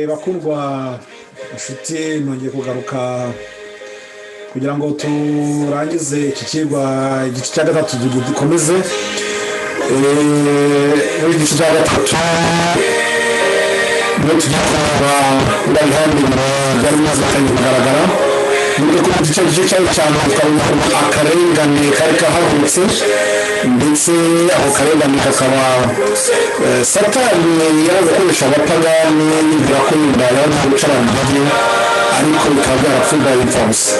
bakundwa inshuti nongeye kugaruka kugira ngo turangize iki kigwa igice cya gatatu dukomeze muri igice cya gatatu niyo tugiye kureba ndabihandura byari bimaze kugaragara nubwo ko igice cyari cyane tukabona akarengane kari kahagurutse ndetse ako karengane kakaba satani yari gukoresha abapagani yibwira ko yenda yari gucarana ariko bikaba byarapfuye imfabusa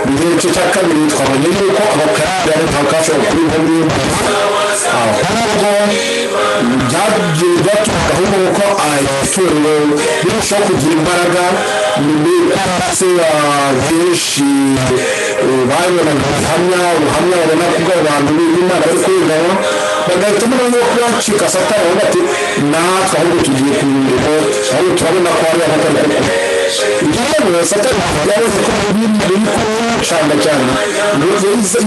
mu gice cya kabiri twabonye yuko abakarangane ntakashobora kuba muri ahubwo byagiye byaturuka ahubwo ko itorero rirushaho kugira imbaraga ndetse benshi babonaga ubuhamya babona ko abantu b'Imana bari kwigana bagahitamo no kubacika satani bavuga ati natwe ahubwo tugiye kurinda ahubwo turabona ko hari abatari koko rero satani yavuze ko biri kucanga cyane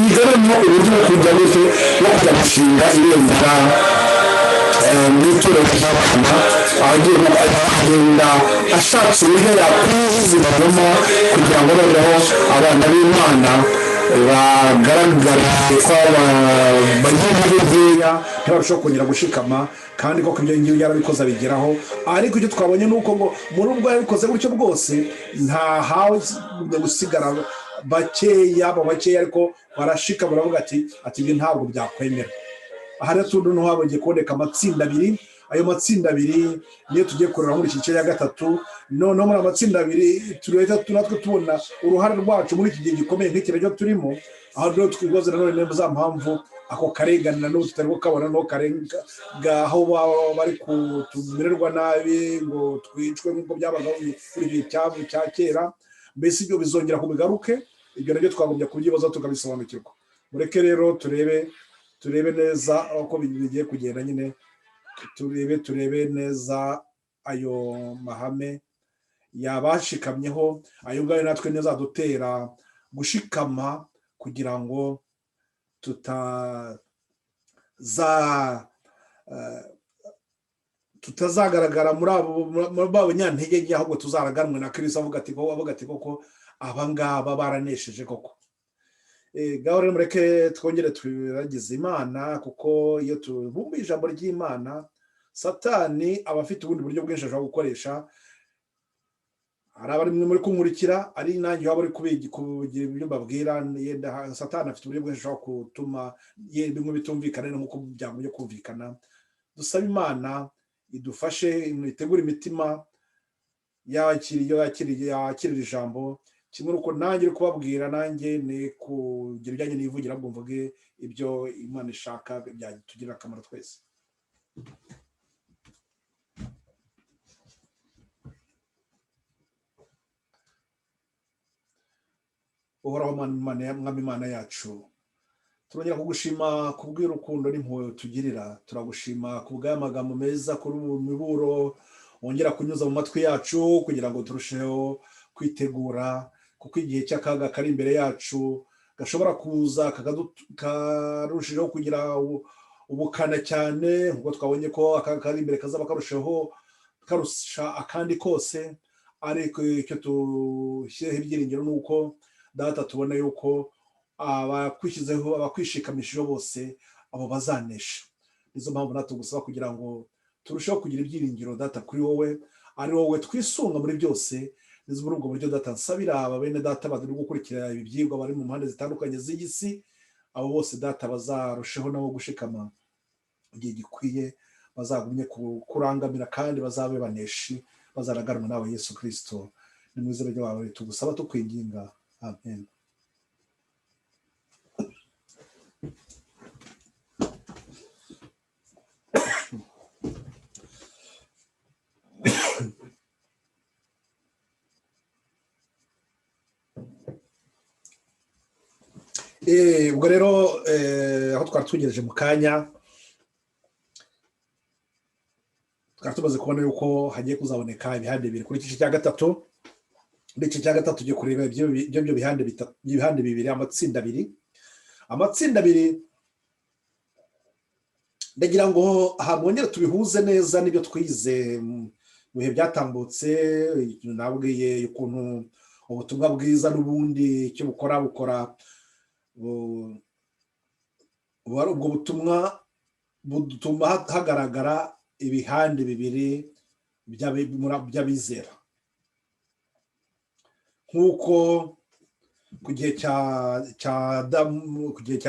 yigaramo uburyo bwo kujya gute no kujya gushinga irengera n'itorero ry'abana agiye agenda ashatse uburyo yakwizigama kugira ngo noneho abana b'Imana bagaragara ko bagiye nkeya ntibarusheho kongera gushikama kandi koko ibyo ngibyo yarabikoze abigeraho ariko icyo twabonye ni uko ngo muri ubwo yabikoze gutyo bwose ntahawe gusigara bakeya ariko barashika baravuga ati ibi ntabwo byakwemera. Aha rero tuntu habonye kuboneka amatsinda abiri, ayo matsinda abiri niyo tugiye kureba muri iki gice cya gatatu. Noneho muri amatsinda abiri turahita natwe tubona uruhare rwacu muri iki gihe gikomeye nk'iki rero turimo, aho rero twibaza nanone za mpamvu ako karengane na n'ubu tutari kukabona no karenga aho bari kutumererwa nabi ngo twicwe nk'uko byabaga muri igihe cya kera. Mbese ibyo bizongera kubigaruke, ibyo nabyo twagombye kubyibaza tukabisobanukirwa. Mureke rero turebe neza uko bigiye kugenda, nyine turebe neza ayo mahame yabashikamyeho, ayo ngayo natwe nezadutera gushikama kugira ngo tutazagaragara muri abo nyantege nke, ahubwo tuzaraganwe na Kristo avuga ati koko abangaba baranesheje koko. Gaho rero mureke twongere turagize Imana, kuko iyo tubumbuye ijambo ry'Imana satani aba afite ubundi buryo bwinshi ashobora gukoresha. Hari abari muri kunkurikira, ari nanjye waba uri kugira ibyo mbabwira, satani afite uburyo bwinshi ashobora gutuma bimwe bitumvikana nk'uko byagombye kumvikana. Dusaba Imana idufashe, itegure imitima yakirira ijambo, kimwe nuko nanjye uri kubabwira nanjye ni kugira ibyanjye nivugira ngo mvuge ibyo Imana ishaka byatugirira akamaro twese. Uhoraho mwami Imana yacu, turongera kugushima kubw'urukundo n'impuhwe tugirira. Turagushima kubw'amagambo meza kuri ubu miburo wongera kunyuza mu matwi yacu kugira ngo turusheho kwitegura, kuko igihe cy'akaga kari imbere yacu gashobora kuza karushijeho kugira ubukana cyane, nk'uko twabonye ko akaga kari imbere kazaba karusha akandi kose. Ariko icyo tushyireho ibyiringiro ni uko data tubona yuko abakwishikamishijeho bose abo bazanesha. Nizo mpamvu natwe tugusaba kugira ngo turusheho kugira ibyiringiro data kuri wowe, ari wowe twisunga muri byose. Nizo muri ubwo buryo data nsabira aba bene data bari gukurikira ibi byigwa bari mu mpande zitandukanye z'isi, abo bose data bazarusheho nabo gushikama igihe gikwiye, bazagumye kurangamira kandi bazabe baneshi, bazaraganwa nawe Yesu Kristo. Ni mu izina ryawe tugusaba tukwinginga, amen. Ubwo rero aho twari tugereje mu kanya, twari tumaze kubona yuko hagiye kuzaboneka ibihande bibiri kuri iki gice cya gatatu. Muri iki cya gatatu tugiye kureba ibyo bihande bibiri, amatsinda abiri ndagira ngo hamwongere tubihuze neza n'ibyo twize mu bihe byatambutse. Nabwiye ukuntu ubutumwa bwiza n'ubundi icyo bukora ubwo butumwa butuma hagaragara ibihande bibiri by'abizera, nk'uko ku gihe cya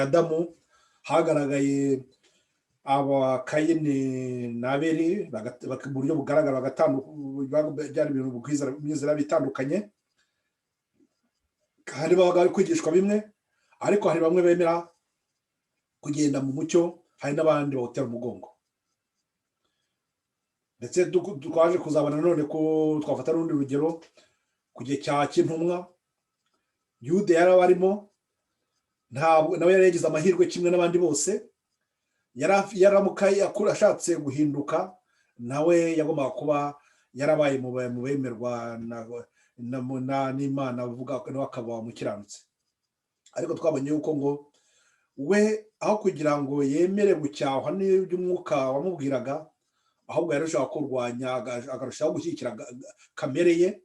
Adamu hagaragaye Kayini na Abeli mu buryo bugaragara byari ibintu by'imyizera bitandukanye. Hari bari kwigishwa bimwe, ariko hari bamwe bemera kugenda mu mucyo, hari n'abandi bawutera umugongo. Ndetse twaje kuzabona none ko twafata n'urundi rugero ku gihe cy'intumwa. Yuda yari abarimo, nawe yari yagize amahirwe kimwe n'abandi bose. Ashatse guhinduka, nawe yagombaga kuba yarabaye mu bemerwa n'Imana, avuga nawe akaba umukiranutsi. Ariko twabonye yuko ngo we aho kugira ngo yemere gucyahwa n'iby'umwuka wamubwiraga, ahubwo yarushaho kurwanya, akarushaho gushyigikira kamere ye.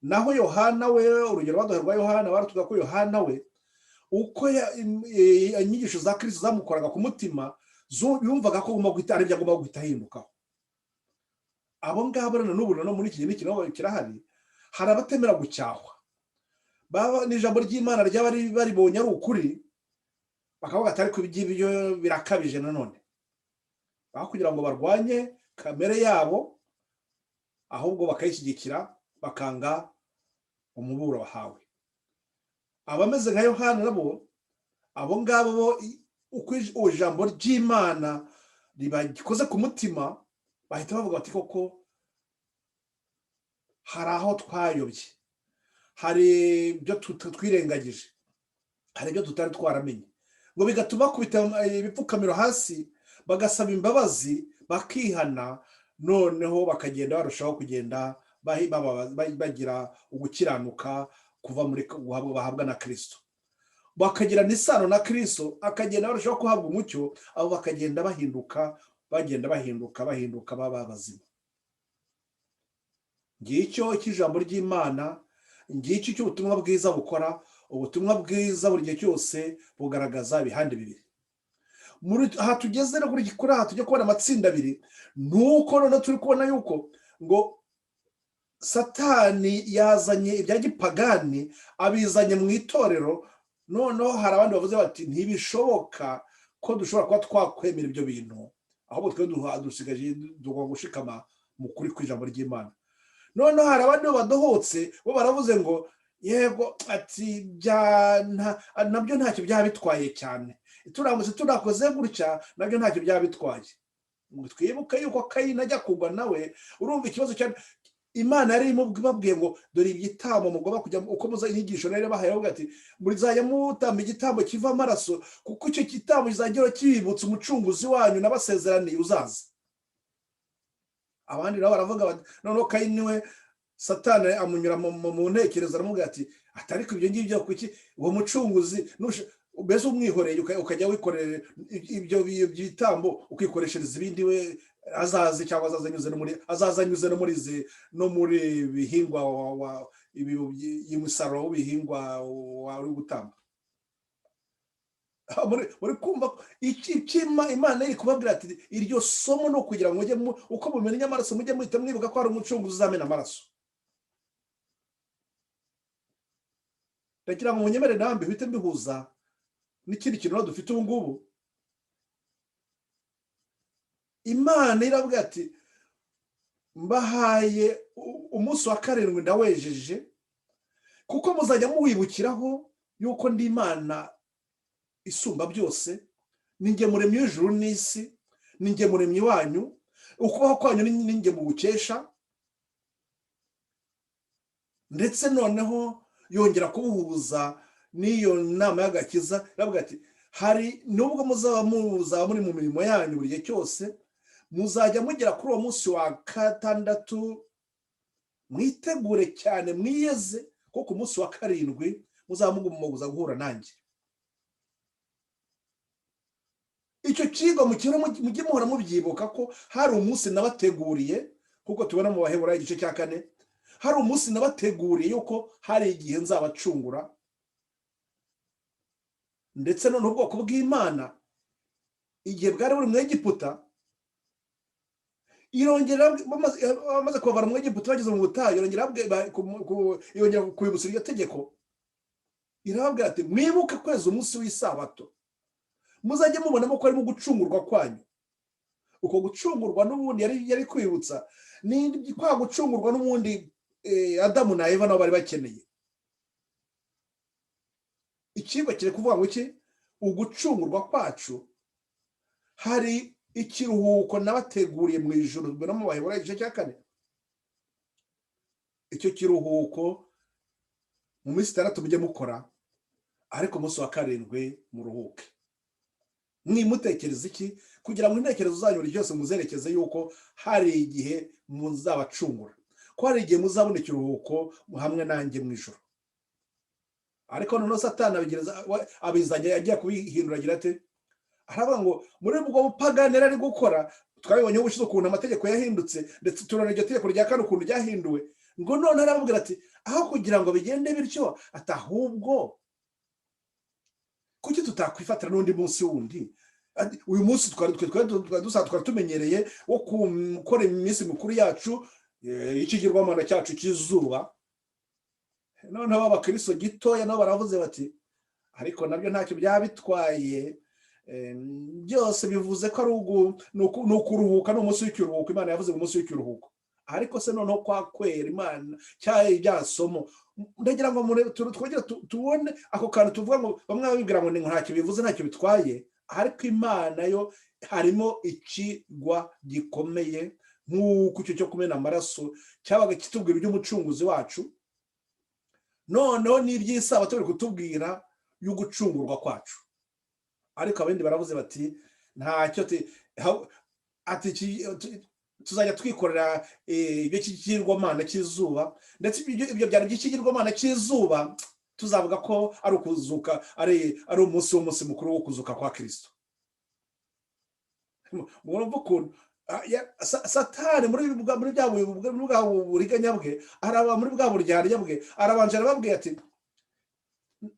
Naho Yohana we, urugero baduha rwa Yohana, baratuvuga ko Yohana we uko inyigisho za Kristo zamukoraga ku mutima, yumvaga ko ari byo agomba guhita ahindukaho. Abo ngabo rero n'ubu no muri iki gihe kirahari, hari abatemera gucyahwa, n'ijambo ry'Imana ry'abari baribonye ari ukuri, bakavuga ati ariko ibyo birakabije. Nanone aho kugira ngo barwanye kamere yabo, ahubwo bakayishyigikira, bakanga umuburo bahawe. Abameze nka Yohana nabo, abo ngabo bo uko ijambo ry'Imana ribagikoze ku mutima, bahita bavuga bati koko hari aho twayobye, hari ibyo twirengagije, hari ibyo tutari twaramenye, ngo bigatuma bakubita ibipfukamiro hasi, bagasaba imbabazi, bakihana, noneho bakagenda barushaho kugenda bagira ugukiranuka kuva muri bahabwa na Kristo, bakagira n'isano na Kristo, akagenda barushaho kuhabwa umucyo, abo bakagenda bahinduka baba bazima. Ngicyo cy'ijambo ry'Imana, ngicyo cy'ubutumwa bwiza bukora. Ubutumwa bwiza buri gihe cyose bugaragaza ibihande bibiri. Aha tugeze no kuri aha tujya kubona amatsinda abiri, nuko none turi kubona yuko ngo Satani yazanye ibya gipagani, abizanye mu itorero. Noneho hari abandi bavuze bati ntibishoboka ko dushobora kuba twakwemera ibyo bintu, ahubwo twe dusigaje tugomba gushikama mu kuri kw'ijambo ry'Imana. Noneho hari abandi badohotse bo baravuze ngo yego, ati nabyo ntacyo byaba bitwaye cyane, turamutse tunakoze gutya nabyo ntacyo byaba bitwaye. Twibuke yuko Kayini ajya kugwa nawe, urumva ikibazo cyane. Imana yari imubwiye ngo dore igitambo mugomba kujya uko muza inyigisho rero bahaye, avuga ati muzajya mutamba igitambo kiva amaraso, kuko icyo gitambo kizagera kibibutsa umucunguzi wanyu n'abasezeraniye uzaza. Abandi nabo baravuga bati noneho Kayini we Satani amunyura mu ntekerezo, aramubwira ati ariko ibyo ngibyo kuki uwo mucunguzi mbese umwihoreye ukajya wikorera ibyo bitambo, ukikoreshereza ibindi we azaze, cyangwa azazanyuze no muri bihingwa y'umusaruro w'ibihingwa wari gutamba. muri kumva Imana iri kubabwira ati iryo somo no kugira ngo mujye uko mumenya amaraso mujye muhita mwibuka ko hari umucunguzi uzamena amaraso. Ndagira ngo munyemere nambe bite mbihuza n'ikindi kintu dufite ubu ngubu. Imana iravuga ati mbahaye umunsi wa karindwi ndawejeje, kuko muzajya muwibukiraho yuko ndi Imana isumba byose, ninjye muremyi w'ijuru n'isi, ninjye muremyi wanyu, ukubaho kwanyu ninjye mubukesha. Ndetse noneho yongera kubuhuza n'iyo nama y'agakiza, iravuga ati hari nubwo muzaba muri mu mirimo yanyu buri gihe cyose, muzajya mugera kuri uwo munsi wa gatandatu mwitegure cyane, mwiyeze, kuko ku munsi wa karindwi muzaba mugomba guhura nanjye. icyo kigo mujye muhora mubyibuka ko hari umunsi nabateguriye, kuko tubona mu Baheburayo igice cya 4, hari umunsi nabateguriye yuko hari igihe nzabacungura, ndetse none ubwoko bw'Imana igihe bwari buri mu Egiputa, irongera bamaze kubavana mu Egiputa bageze mu butayu, irongera kubibutsa iryo tegeko, irababwira ati mwibuke kweza umunsi w'isabato, muzajye mubonamo ko arimo gucungurwa kwanyu. Uko gucungurwa n'ubundi yari kwibutsa ni kwa gucungurwa n'ubundi Adamu na Eva nabo bari bakeneye. Ikigo kiri kuvuga ngo iki? Ugucungurwa kwacu hari ikiruhuko nabateguriye mu ijuru, no mu Baheburayo igice cya 4. Icyo kiruhuko mu minsi 6 mujye mukora, ariko umunsi wa 7 muruhuke. Mwimutekereza iki? Kugira ngo intekerezo zanyu byose muzerekeze yuko hari igihe muzabacungura, ko hari igihe muzabona ikiruhuko hamwe nanjye mu ijuru. Ariko noneho Satani abizanye agiye kubihindura, agira ati, aravuga ngo muri ubwo bupagani ari gukora, twabibonye ubushize ukuntu amategeko yahindutse, ndetse turana iryo tegeko rya 4 ukuntu ryahinduwe, ngo none arababwira ati aho kugira ngo bigende bityo, atahubwo kuki tutakwifatira n'undi munsi wundi. Uyu munsi twari tumenyereye wo gukora iminsi mikuru yacu, ikigirwamana cyacu cy'izuba. Noneho abakristo gitoya nabo baravuze bati ariko nabyo ntacyo byabitwaye, byose bivuze ko ari ukuruhuka, n'umunsi w'ikiruhuko. Imana yavuze umunsi w'ikiruhuko, ariko se noneho kwa kwera Imana cyaye byasomo, ndagira ngo twongere tubone ako kantu tuvuga ngo bamwe babibwira ngo ntacyo bivuze, ntacyo bitwaye, ariko Imana yo harimo ikigwa gikomeye, nk'uko icyo cyo kumena amaraso cyabaga kitubwira iby'umucunguzi wacu, noneho n'iby'isabato biri kutubwira y'ugucungurwa kwacu. Ariko abandi baravuze bati ntacyo tuzajya twikorera ibyo kigirwamana cy'izuba, ndetse ibyo byari by'ikigirwamana cy'izuba tuzavuga ko ari ukuzuka, ari umunsi mukuru wo kuzuka kwa Kristo. Murumva ukuntu Satani muri bwa buriganya bwe, muri bwa buryarya bwe, arabanje arababwira ati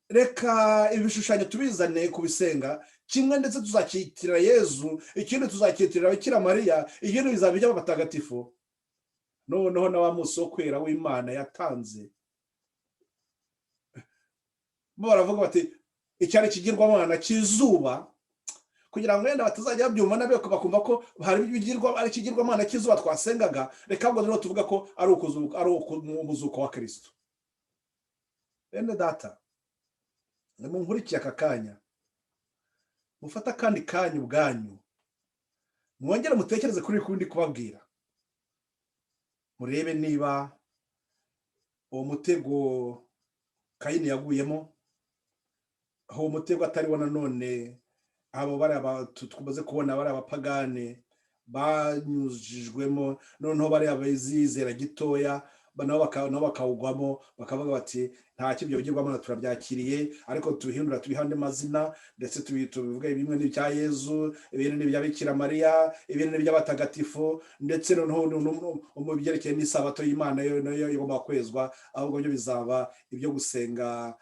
reka ibishushanyo tubizane kubisenga, kimwe ndetse tuzakitirira Yezu, ikindi tuzakitirira Bikira Mariya, ikindi bizaba iby'abatagatifu. Noneho na wa munsi wo kwera w'Imana yatanze, bo baravuga bati icyari kigirwamana cy'izuba, kugira ngo wenda batazajya babyumva nabe bakumva ko hari ari ikigirwamana cy'izuba twasengaga, reka ngo rero tuvuga ko ari umuzuko wa Kristo. Bene data, nkurikiye aka kanya, mufata kandi kanya ubwanyu, mwongere mutekereze kuri kundi kubabwira, murebe niba uwo mutego Kayini yaguyemo, aho umutego atari wo nanone abo bari tumaze kubona bari abapagane banyujijwemo, noneho bari abizizera gitoya nabo bakawugwamo, bakavuga bati nta kibyo bigirwamana turabyakiriye, ariko tubihindura tubihande mazina, ndetse tubivuga bimwe n'ibya Yezu, ibindi n'ibya Bikira Mariya, ibindi n'by'abatagatifu, ndetse noneho mu byerekeye n'isabato y'Imana nayo igomba kwezwa, ahubwo byo bizaba ibyo gusenga,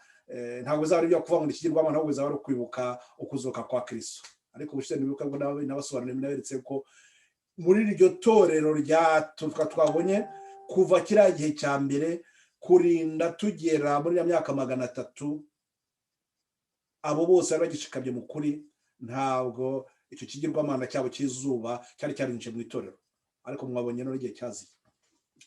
ntabwo bizaba ari ibyo kuvuga ngo ikigirwamana, ahubwo bizaba ari ukwibuka ukuzuka kwa Kristo. Ariko ubushize nibuka ngo n'abasobanurira naberetse ko muri iryo torero twabonye kuva kiriya gihe cya mbere kurinda tugera muri ya myaka 300, abo bose bari bagishikamye mu kuri, ntabwo icyo kigirwamana cyabo cy'izuba cyari cyarinjiye mu itorero. Ariko mwabonye no igihe cyaziye.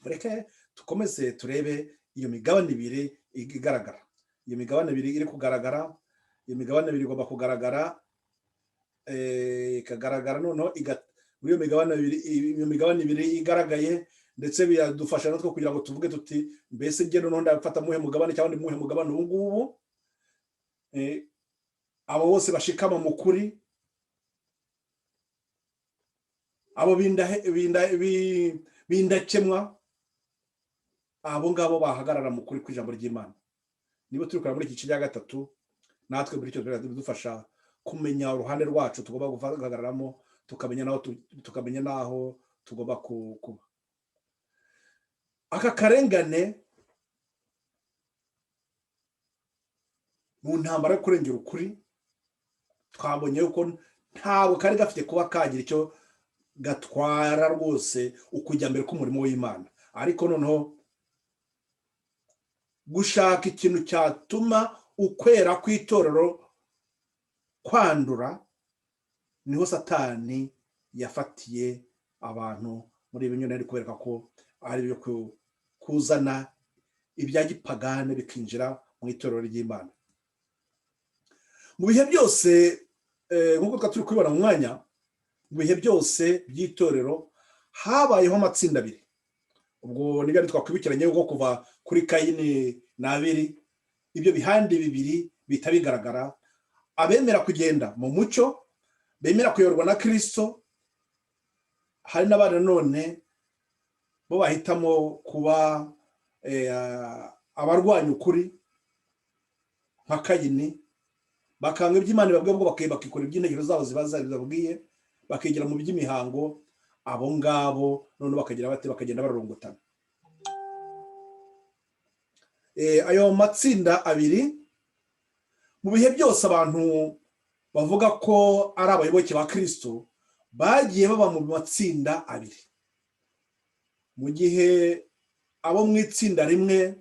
Reka tukomeze turebe iyo migabane ibiri igaragara, iyo migabane ibiri iri kugaragara, iyo migabane ibiri igomba kugaragara, ikagaragara noneho muri iyo migabane ibiri igaragaye, ndetse biradufasha natwe kugira ngo tuvuge tuti mbese nge noneho ndafata muhe mugabane cyangwa ndi muhe mugabane ubu ngubu. Abo bose bashikama mu kuri, abo bindakemwa, abo ngabo bahagarara mu kuri kw'ijambo ry'Imana. Nibo turi kureba muri iki cya 3, natwe muri cyo biradufasha kumenya uruhande rwacu tugomba guhagararamo, tukamenya n'aho tugomba kuba. Aka karengane mu ntambara yo kurengera ukuri twabonye yuko ntabwo kari gafite kuba kagira icyo gatwara rwose ukujya mbere k'umurimo w'Imana, ariko noneho gushaka ikintu cyatuma ukwera kw'itorero kwandura, niho Satani yafatiye abantu muri ibi nyine, ari kubereka ko ari byo kuzana ibya gipagane bikinjira mu itorero ry'Imana. Mu bihe byose nk'uko turi kubibona mu mwanya, mu bihe byose by'itorero habayeho amatsinda abiri. Ubwo nibyo twakwibukiranye yuko kuva kuri Kayini na Abeli, ibyo bihande bibiri bita bigaragara: abemera kugenda mu mucyo, bemera kuyoborwa na Kristo. Hari n'abandi none bo bahitamo kuba abarwanya ukuri nka Kayini, bakanga iby'Imana ibabwiye ubwo bakikora iby'intekerezo zabo zibabwiye, bakigira mu by'imihango. Abo ngabo none bakagenda bararongotana. Ayo matsinda abiri, mu bihe byose abantu bavuga ko ari abayoboke ba Kristo bagiye baba mu matsinda abiri. Mu gihe abo mu itsinda rimwe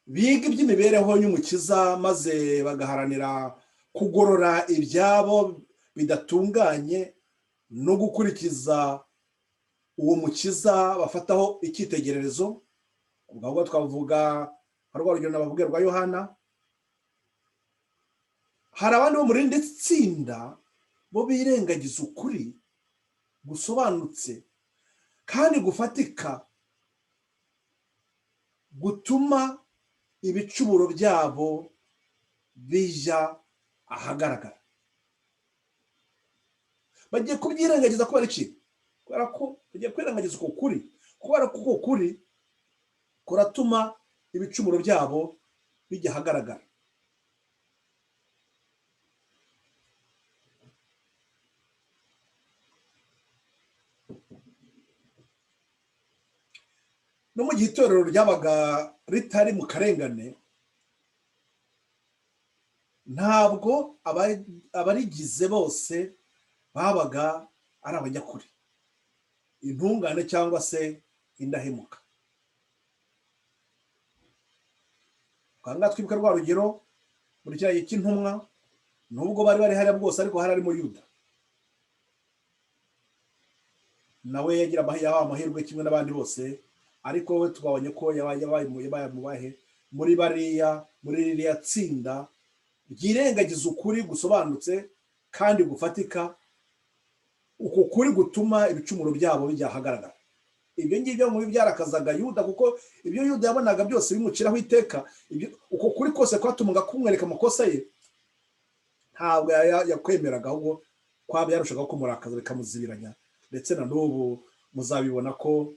biga iby'imibereho y'Umukiza maze bagaharanira kugorora ibyabo bidatunganye no gukurikiza uwo Mukiza bafataho icyitegererezo, ubwo twavuga rwa rugero nababwiye rwa Yohana. Hari abandi bo muri rindi tsinda bo birengagiza ukuri gusobanutse kandi gufatika gutuma ibicumuro byabo bijya ahagaragara. Bagiye kubyirengagiza kubera iki? Kubera ko bagiye kwirengagiza uko kuri, kubera ko uko kuri kuratuma ibicumuro byabo bijya ahagaragara. No mu gihe itorero ryabaga ritari mu karengane, ntabwo abarigize bose babaga ari abanyakuri, intungane cyangwa se indahemuka. Kanga twibuka rwa rugero muri cya gihe cy'intumwa, nubwo bari hariya bwose ariko hari arimo Yuda, nawe yagira amahirwe kimwe n'abandi bose, ariko we twabonye ko yabaye mu bahe muri ririya tsinda ryirengagiza ukuri gusobanutse kandi gufatika, uko kuri gutuma ibicumuro byabo bijya ahagaragara. Ibyo ngibyo mu byarakazaga Yuda, kuko ibyo Yuda yabonaga byose bimuciraho iteka, uko kuri kose kwatumaga kumwereka amakosa ye, ntabwo yakwemeraga, ahubwo kwaba yarushaga kumurakaza bikamuzibiranya. Ndetse na n'ubu muzabibona ko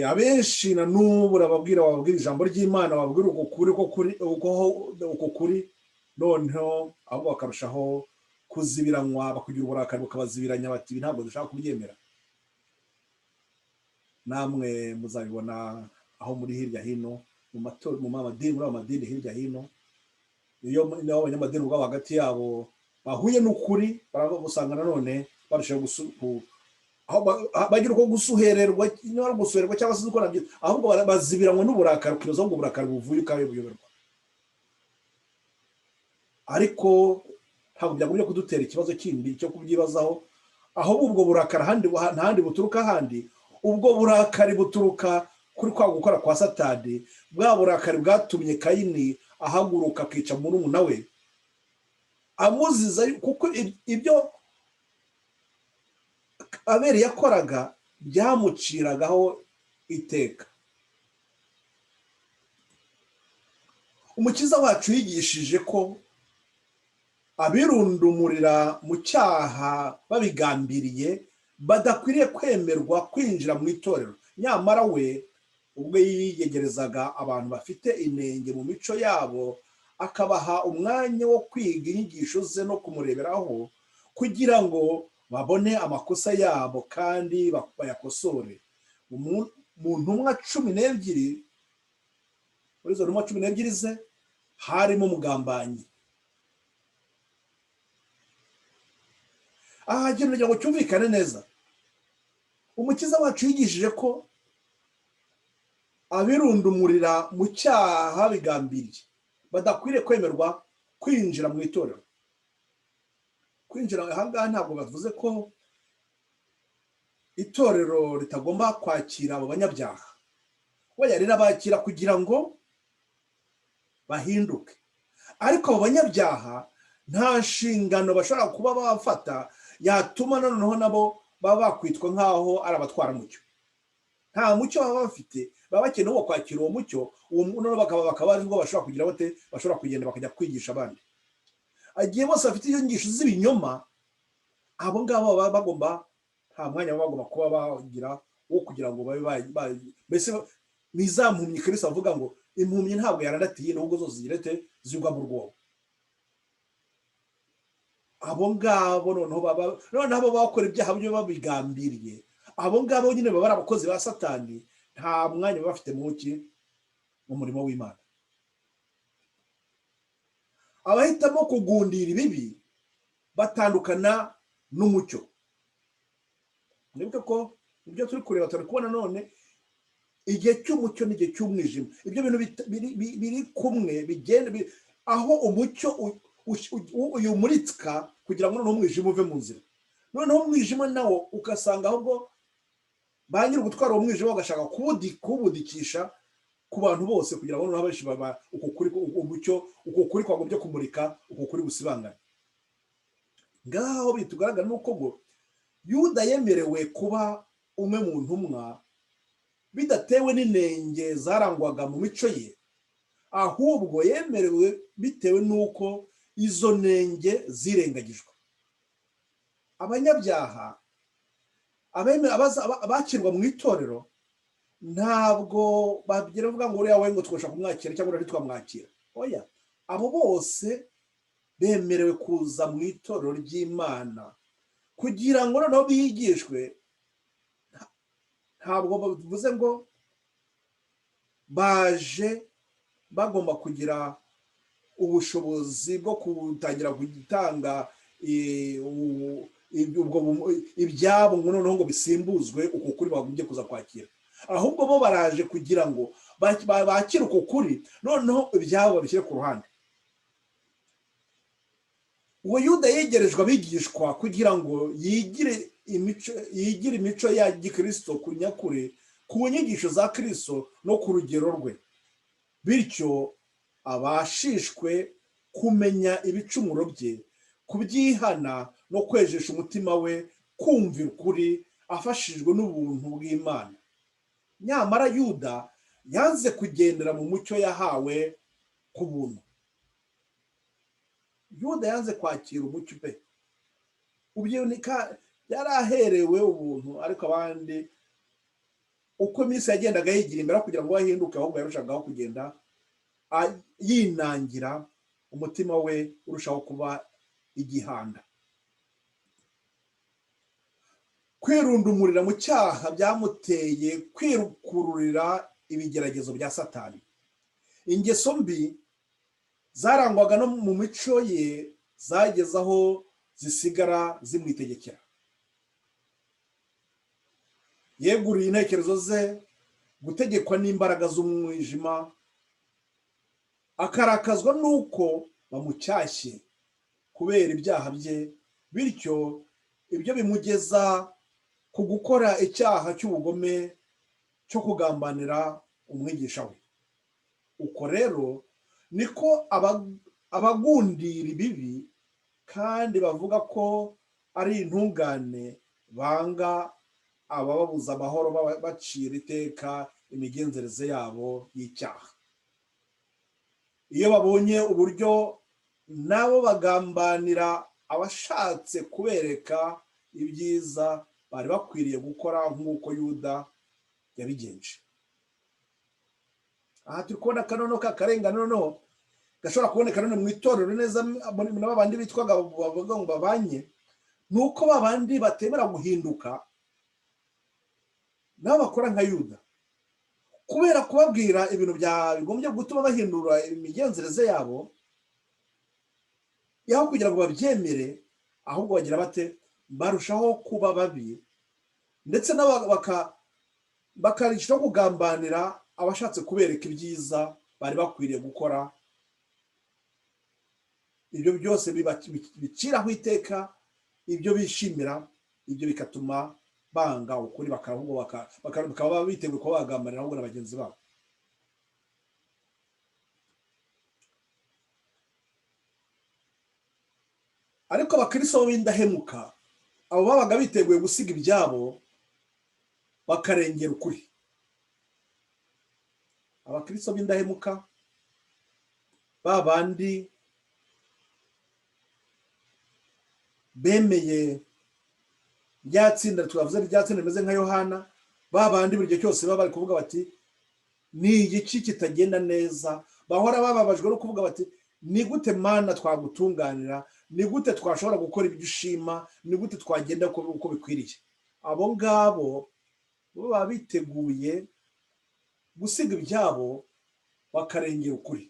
abenshi na n'ubu bababwira ijambo ry'Imana, bababwira uko kuri, noneho ahubwo bakarushaho kuzibiranywa, bakagira uburakari bukabazibiranya, bati ibi ntabwo dushaka kubyemera. Namwe muzabibona aho muri hirya hino mu madini hirya hino, iyo abanyamadini ubwabo hagati yabo bahuye n'ukuri, baragusanga nanone barushaho bagira uko gusuhererwa cyangwa se gukora byiza, ahubwo bazibiranywa n'uburakari, ukibaza ngo uburakari buvuye ukabe buyoberwa. Ariko ntabwo byagumye kudutera ikibazo kindi cyo kubyibazaho, ahubwo ubwo burakari ntahandi buturuka ahandi. Ubwo burakari buturuka kuri kwa gukora kwa Satani, bwa burakari bwatumye Kayini ahaguruka akica murumuna we, amuziza kuko ibyo Abeli yakoraga byamuciragaho iteka. Umukiza wacu yigishije ko abirundumurira mu cyaha babigambiriye badakwiriye kwemerwa kwinjira mu itorero. Nyamara we ubwo yiyegerezaga abantu bafite inenge mu mico yabo, akabaha umwanya wo kwiga inyigisho ze no kumureberaho kugira ngo babone amakosa yabo kandi bayakosore. Mu ntumwa 12, muri izo ntumwa 12 ze harimo umugambanyi. Aha ikintu kugira ngo cyumvikane neza, umukiza wacu yigishije ko abirundumurira mu cyaha bigambiriye badakwiriye kwemerwa kwinjira mu itorero. Kwinjira ahangaha ntabwo bavuze ko itorero ritagomba kwakira abo banyabyaha, we yari abakira kugira ngo bahinduke, ariko abo banyabyaha nta nshingano bashobora kuba bafata yatuma noneho nabo baba bakwitwa nk'aho ari abatwara mucyo. Nta mucyo baba bafite, baba bakeneye uwo kwakira uwo mucyo, noneho bakaba ari bwo bashobora kugira bate, bashobora kugenda bakajya kwigisha abandi. Agiye bose bafite izo nyigisho z'ibinyoma, abo ngabo baba bagomba, nta mwanya baba bagomba kuba bagira wo kugira ngo babe mbese nizampumyi. Kristo avuga ngo impumyi ntabwo yarandatiye n'ubwo zose zigirete zigwa mu rwobo. Abo ngabo noneho bakora ibyaha byo babigambiriye, abo ngabo nyine baba ari abakozi ba Satani, nta mwanya baba bafite mu murimo w'Imana. Abahitamo kugundira ibibi batandukana n'umucyo. Nibuke ko ibyo turi kureba turi kubona none igihe cy'umucyo n'igihe cy'umwijima, ibyo bintu biri kumwe, bigenda aho umucyo uyumuritsika kugira ngo noneho umwijima uve mu nzira. Noneho umwijima nawo ugasanga ahubwo ba nyiri gutwara uwo mwijima bagashaka kuwubudikisha ku bantu bose kugira ngo noneho abenshi baba uko kuri kwagombye kumurika, uko kuri gusibangana. Ngaho bitugaragara nuko ngo Yuda yemerewe kuba umwe mu ntumwa bidatewe n'inenge zarangwaga mu mico ye, ahubwo yemerewe bitewe n'uko izo nenge zirengagijwe. Abanyabyaha abakirwa mu itorero ntabwo bagira vuga ngo uriya we ngo twashaka kumwakira cyangwa uri twamwakira. Oya, abo bose bemerewe kuza mu itorero ry'Imana kugira ngo noneho bigishwe. Ntabwo bavuze ngo baje bagomba kugira ubushobozi bwo kutangira gutanga ibyabo ngo noneho ngo bisimbuzwe uko kuri bagombye kuza kwakira, ahubwo bo baraje kugira ngo bakire uko kuri, noneho ibyabo babishyire ku ruhande. Uwo Yuda yegerejwe abigishwa kugira ngo yigire imico ya Gikristo ku nyakuri, ku nyigisho za Kristo no ku rugero rwe, bityo abashishwe kumenya ibicumuro bye, kubyihana no kwejesha umutima we kumvira ukuri afashijwe n'ubuntu bw'Imana. Nyamara Yuda yanze kugendera mu mucyo yahawe ku buntu. Yuda yanze kwakira umucyo pe. Ubyibuka yari aherewe ubuntu, ariko abandi uko iminsi yagendaga yigira imbere kugira ngo bahinduke, ahubwo yarushagaho kugenda yinangira, umutima we urushaho kuba igihanda. Kwirundumurira mu cyaha byamuteye kwirukururira ibigeragezo bya Satani. Ingeso mbi zarangwaga no mu mico ye zageze aho zisigara zimwitegekera. Yeguriye intekerezo ze gutegekwa n'imbaraga z'umwijima, akarakazwa n'uko bamucyashye kubera ibyaha bye, bityo ibyo bimugeza ku gukora icyaha cy'ubugome cyo kugambanira umwigisha we. Uko rero niko abagundira ibibi kandi bavuga ko ari intungane banga abababuza amahoro bacira iteka imigenzereze yabo y'icyaha. Iyo babonye uburyo nabo bagambanira abashatse kubereka ibyiza bari bakwiriye gukora nk'uko Yuda yabigenje. Aha turi kubona akanono k'akarengane noneho gashobora kuboneka none mu itorero neza n'abandi bitwaga bavuga ngo babanye, ni uko babandi batemera guhinduka nabo bakora nka Yuda, kubera kubabwira ibintu bigombye gutuma bahindura imigenzereze yabo, yaho kugira ngo babyemere, ahubwo bagira bate, barushaho kuba babi, ndetse bakarushaho kugambanira abashatse kubereka ibyiza bari bakwiriye gukora. Ibyo byose biciraho iteka ibyo bishimira, ibyo bigatuma banga ukuri, bakaba biteguye kuba bagambanira ahubwo na bagenzi babo. Ariko abakristo b'indahemuka, abo babaga biteguye gusiga ibyabo bakarengera ukuri. Abakristo b'indahemuka babandi bemeye rya tsinda twavuze, rya tsinda rimeze nka Yohana, babandi buri gihe cyose baba bari kuvuga bati ni igiki kitagenda neza, bahora bababajwe no kuvuga bati ni gute Mana twagutunganira, ni gute twashobora gukora ibyo ushima, ni gute twagenda uko bikwiriye. Abo ngabo baba biteguye gusiga ibyabo bakarengera ukuri.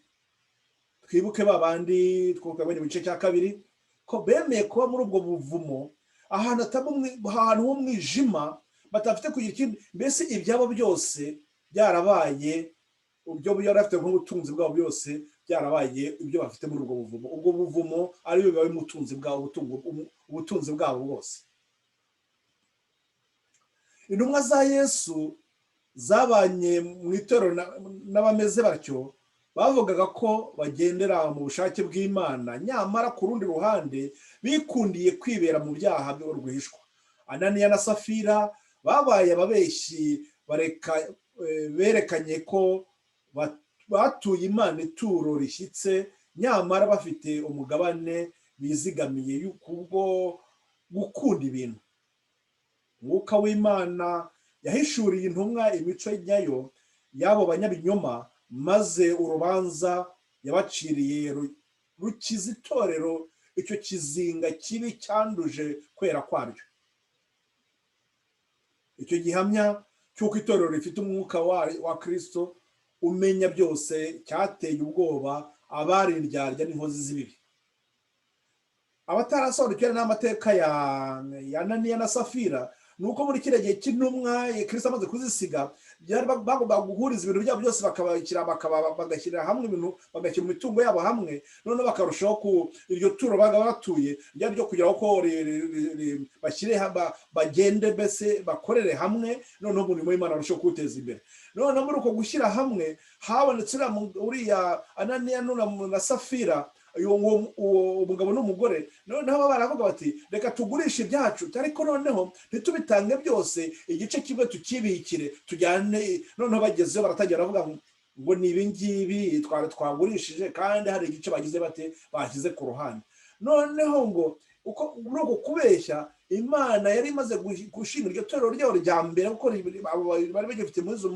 Twibuke babandi twakabonye mu gice cya kabiri ko bemeye kuba muri ubwo buvumo, ahantu h'umwijima, batafite kugira ikindi, mbese ibyabo byose byarabaye, ibyo byari bafite nk'ubutunzi bwabo byose byarabaye ibyo bafite muri ubwo buvumo. Ubwo buvumo ari byo bibaye ubutunzi bwabo bwose. Intumwa za Yesu zabanye mu itorero n'abameze batyo, bavugaga ko bagendera mu bushake bw'Imana, nyamara ku rundi ruhande bikundiye kwibera mu byaha by'urwihishwa. Ananiya na Safira babaye ababeshyi, berekanye ko batuye Imana ituro rishyitse, nyamara bafite umugabane bizigamiye kubwo gukunda ibintu. Umwuka w'Imana yahishuriye intumwa imico nyayo y'abo banyabinyoma, maze urubanza yabaciriye rukiza itorero icyo kizinga kibi cyanduje kwera kwaryo. Icyo gihamya cy'uko itorero rifite umwuka wa Kristo umenya byose cyateye ubwoba abari indyarya n'inkozi z'ibibi. Abatarasobanukiwe n'amateka ya Ananiya na Safira, nuko muri kiriya gihe cy'intumwa Kristo amaze kuzisiga, bagomba guhuriza ibintu byabo byose bagashyira hamwe ibintu, bagashyira imitungo yabo hamwe, noneho bakarushaho iryo turo baga batuye ryari ryo kugira ko bashyire bagende, mbese bakorere hamwe, noneho umurimo w'Imana urushaho kuwuteza imbere. Noneho muri uko gushyira hamwe habonetse uriya Ananiya na Safira, uwo mugabo n'umugore, noneho baravuga bati reka tugurishe ibyacu, ariko noneho ntitubitange byose, igice kimwe tukibikire tujyane. Noneho bagezeyo baratangira baravuga ngo ni ibingibi twagurishije, kandi hari igice bagize bate bashyize ku ruhande. Noneho ngo muri uko kubeshya, Imana yari imaze gushinga iryo torero ryabo rya mbere, kuko bari bagifite muri izo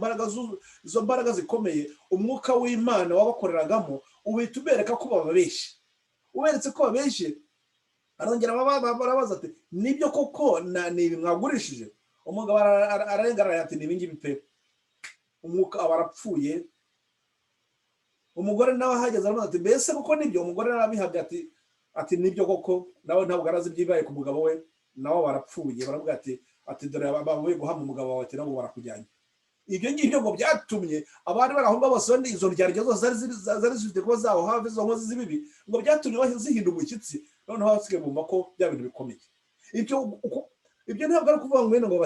mbaraga zikomeye. Umwuka w'Imana wabakoreragamo uhita ubereka ko bababeshye. Uberetse ko babeshye, arongera barabaza ati nibyo koko ni ibi mwagurishije? Umugabo ararengana ati ni ibingibi pe. Umwuka aba arapfuye. Umugore nawe ahageze aramubaza ati mbese koko nibyo? Umugore arabihabye ati nibyo koko. Nawe ntabwo arazi ibyibaye ku mugabo we, nawe barapfuye. Baravuga ati dore bavuye guhama umugabo wawe, ati nabo barakujyanye. Ibyo ngibyo ngo byatumye abari bari aho ngaho bose, izo ndyarya zose zari zifite kuba zaho hafi izo nkozi z'ibibi, ngo byatumye zihinda umushyitsi. Noneho basigaye bumva ko bya bintu bikomeye. Ibyo ntabwo ari ukuvuga ngo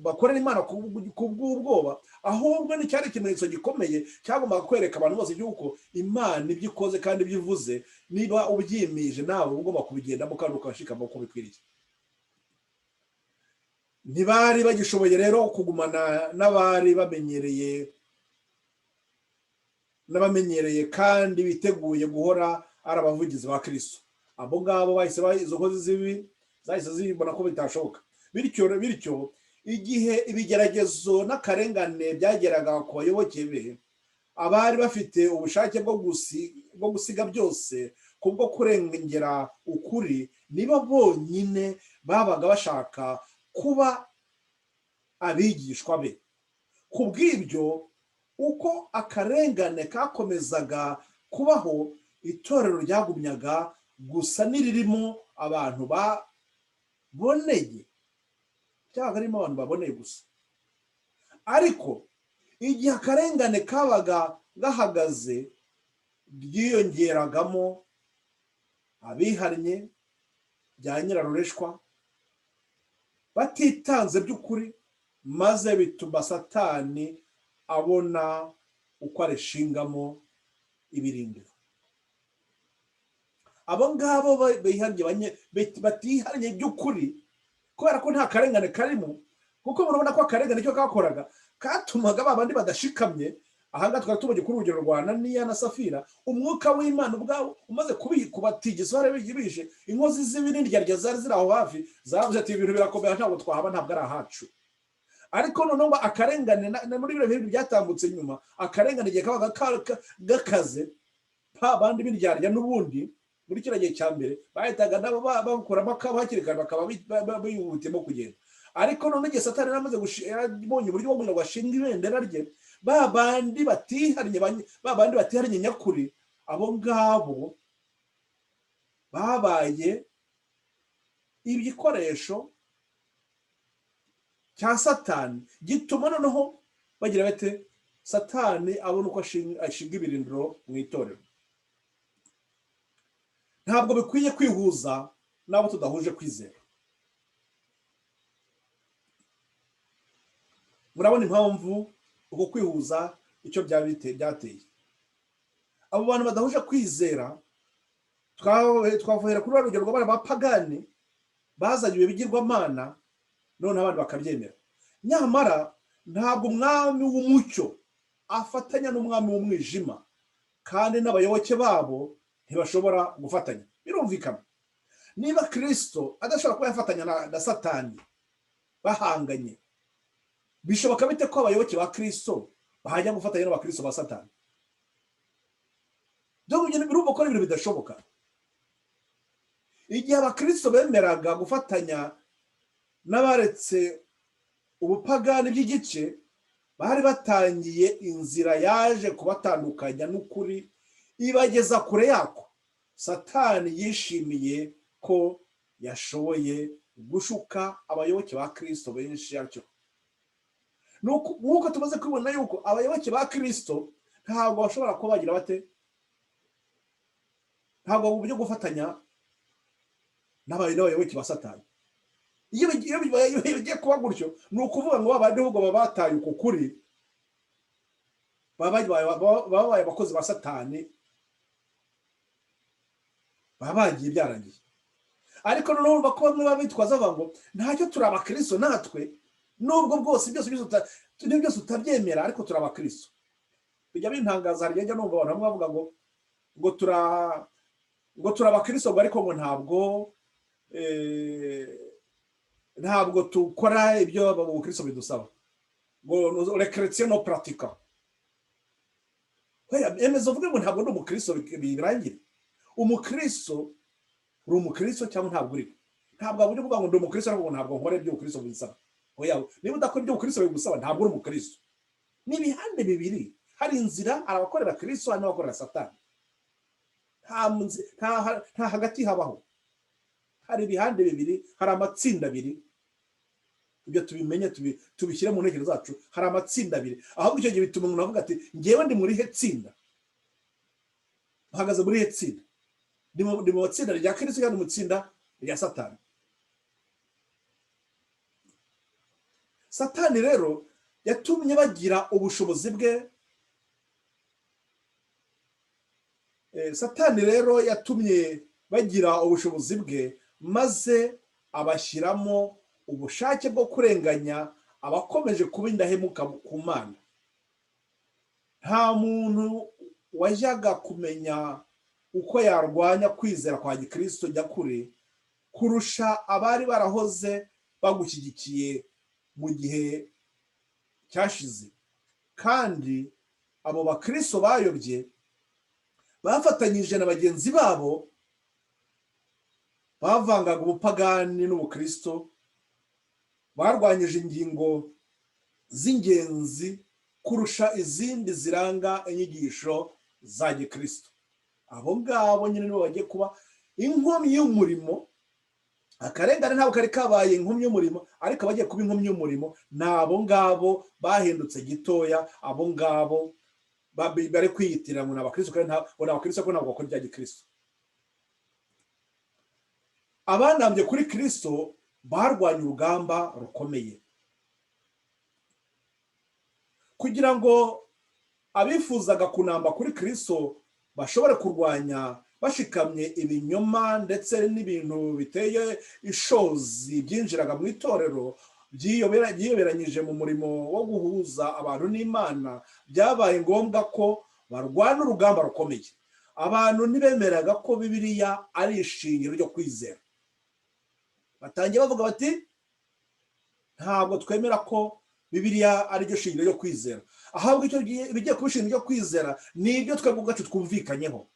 bakorera Imana ku bw'ubwoba, ahubwo ni cyari ikimenyetso gikomeye cyagombaga kwereka abantu bose yuko Imana ibyo ikoze kandi ibyo ivuze, niba ubyimije nawe ugomba kubigendamo kandi ukabashikama uko bikwiriye. Ntibari bagishoboye rero kugumana n'abamenyereye kandi biteguye guhora ari abavugizi ba Kristo. Abo ngabo bahise izo nkozi z'ibibi zahise zibona ko bitashoboka. Bityo igihe ibigeragezo n'akarengane byageraga ku bayoboke be, abari bafite ubushake bwo gusiga byose kubwo kurengera ukuri, nibo bonyine babaga bashaka kuba abigishwa be. Ku bw'ibyo, uko akarengane kakomezaga kubaho, itorero ryagumyaga gusa n'iririmo abantu baboneye, cyangwa harimo abantu baboneye gusa. Ariko igihe akarengane kabaga gahagaze, ryiyongeragamo abihannye bya nyirarureshwa batitanze by'ukuri, maze bituma Satani abona uko arishingamo ibirindiro. Abo ngabo batihannye by'ukuri, kubera ko nta karengane karimo, kuko murabona ko akarengane icyo kakoraga katumaga babandi badashikamye. Ahangaha twari tubonye kuri urugero rwa Ananiya na Safira, umwuka w'Imana ubwawo umaze kubatigisa bishe inkozi z'ibindyarya zari ziri aho hafi, zavuze ati ibintu birakomeye, ntabwo twahaba, ntabwo ari ahacu. Ariko noneho akarengane muri bino bintu byatambutse nyuma, akarengane igihe kabaga gakaze, bandi b'indyarya n'ubundi muri kino gihe cya mbere bahitaga nabo bakuramo akabo hakiri kare, bakaba bihutiyemo kugenda. Ariko none igihe Satani yaramaze yabonye uburyo bwo kugira ngo ashinge ibendera rye, babandi batihannye nyakuri, abo ngabo babaye ibikoresho cya Satani, gituma noneho bagira bate Satani abona uko ashinga ibirindiro mu itorero. Ntabwo bikwiye kwihuza n'abo tudahuje kwizera. Murabona impamvu uko kwihuza icyo byateye. Abo bantu badahuje kwizera, twavuhera kuri urugero rw'abana bapagani bazanye ibigirwamana, none abandi bakabyemera. Nyamara ntabwo umwami w'umucyo afatanya n'umwami w'umwijima, kandi n'abayoboke babo ntibashobora gufatanya. Birumvikana, niba Kristo adashobora kuba yafatanya na Satani bahanganye, bishoboka bite ko abayoboke ba Kristo bahajya gufatanya n'abakristo ba Satani? Birumva ko ari ibintu bidashoboka. Igihe abakristo bemeraga gufatanya n'abaretse ubupagani by'igice, bari batangiye inzira yaje kubatandukanya n'ukuri, ibageza kure yako. Satani yishimiye ko yashoboye gushuka abayoboke ba Kristo benshi atyo. Nuko tumaze kubona yuko abayoboke ba Kristo ntabwo bashobora kuba bagira bate, ntabwo uburyo gufatanya n'abayoboke ba Satani. Iyo bigiye kuba gutyo, ni ukuvuga ngo babandi ahubwo baba bataye uko kuri, babaye abakozi ba Satani, baba bagiye byarangiye. Ariko noneho urumva ko bamwe babitwaza bavuga ngo ntacyo turi abakristo natwe, nubwo bwose byose utabyemera, ariko turi abakristo. Bijya bintangaza, hari njya numva abantu bavuga ngo turi abakristo, ariko ngo ntabwo tukora ibyo abakristo bidusaba, ngo les chrétiens no pratiquent. Emeza uvuge ngo ntabwo ndi umukristo birangire. Umukristo uri umukristo cyangwa ntabwo uri? Ntabwo aburyo uvuga ngo ndi umukristo ariko ntabwo nkora ibyo ubukristo bidusaba. Oya, niba udakora ibyo ubukristo bigusaba ntabwo uri umukristo. Ni ibihande bibiri, hari inzira abakorera Kristo, hari n'abakorera Satani. Nta hagati habaho, hari ibihande bibiri, hari amatsinda abiri. Ibyo tubimenye, tubishyire mu ntekerezo zacu. Hari amatsinda abiri, ahubwo icyo gihe bituma umuntu avuga ati ngewe ndi muri he tsinda, uhagaze muri he tsinda? Ndi mu tsinda rya Kristo cyangwa mu tsinda rya Satani? Satani rero yatumye bagira ubushobozi bwe. Satani rero yatumye bagira ubushobozi bwe, maze abashyiramo ubushake bwo kurenganya abakomeje kuba indahemuka ku Mana. Nta muntu wajyaga kumenya uko yarwanya kwizera kwa Gikristo nyakuri kurusha abari barahoze bagushyigikiye mu gihe cyashize, kandi abo bakristo bayobye bafatanyije na bagenzi babo bavangaga ubupagani n'ubukristo, barwanyije ingingo z'ingenzi kurusha izindi ziranga inyigisho za gikristo. Abo ngabo nyine nibo bagiye kuba inkomyi y'umurimo. Akarengane ntabwo kari kabaye inkomyi y'umurimo, ariko bagiye kuba inkomyi y'umurimo n'abo ngabo bahindutse gitoya. Abo ngabo bari kwiyitirira ngo n'abakristo kandi n'abakristo ko ntabwo bakora ibya gikristo. Abanambye kuri Kristo barwanya urugamba rukomeye kugira ngo abifuzaga kunamba kuri Kristo bashobore kurwanya bashikamye ibinyoma ndetse n'ibintu biteye ishozi byinjiraga mu itorero byiyoberanyije mu murimo wo guhuza abantu n'Imana. Byabaye ngombwa ko barwana urugamba rukomeye. Abantu ntibemeraga ko Bibiliya ari ishingiro ryo kwizera. Batangiye bavuga bati ntabwo twemera ko Bibiliya ari ryo shingiro ryo kwizera, ahubwo icyo bigiye kuba ishingiro ryo kwizera ni ibyo twebwe ubwacu twumvikanyeho.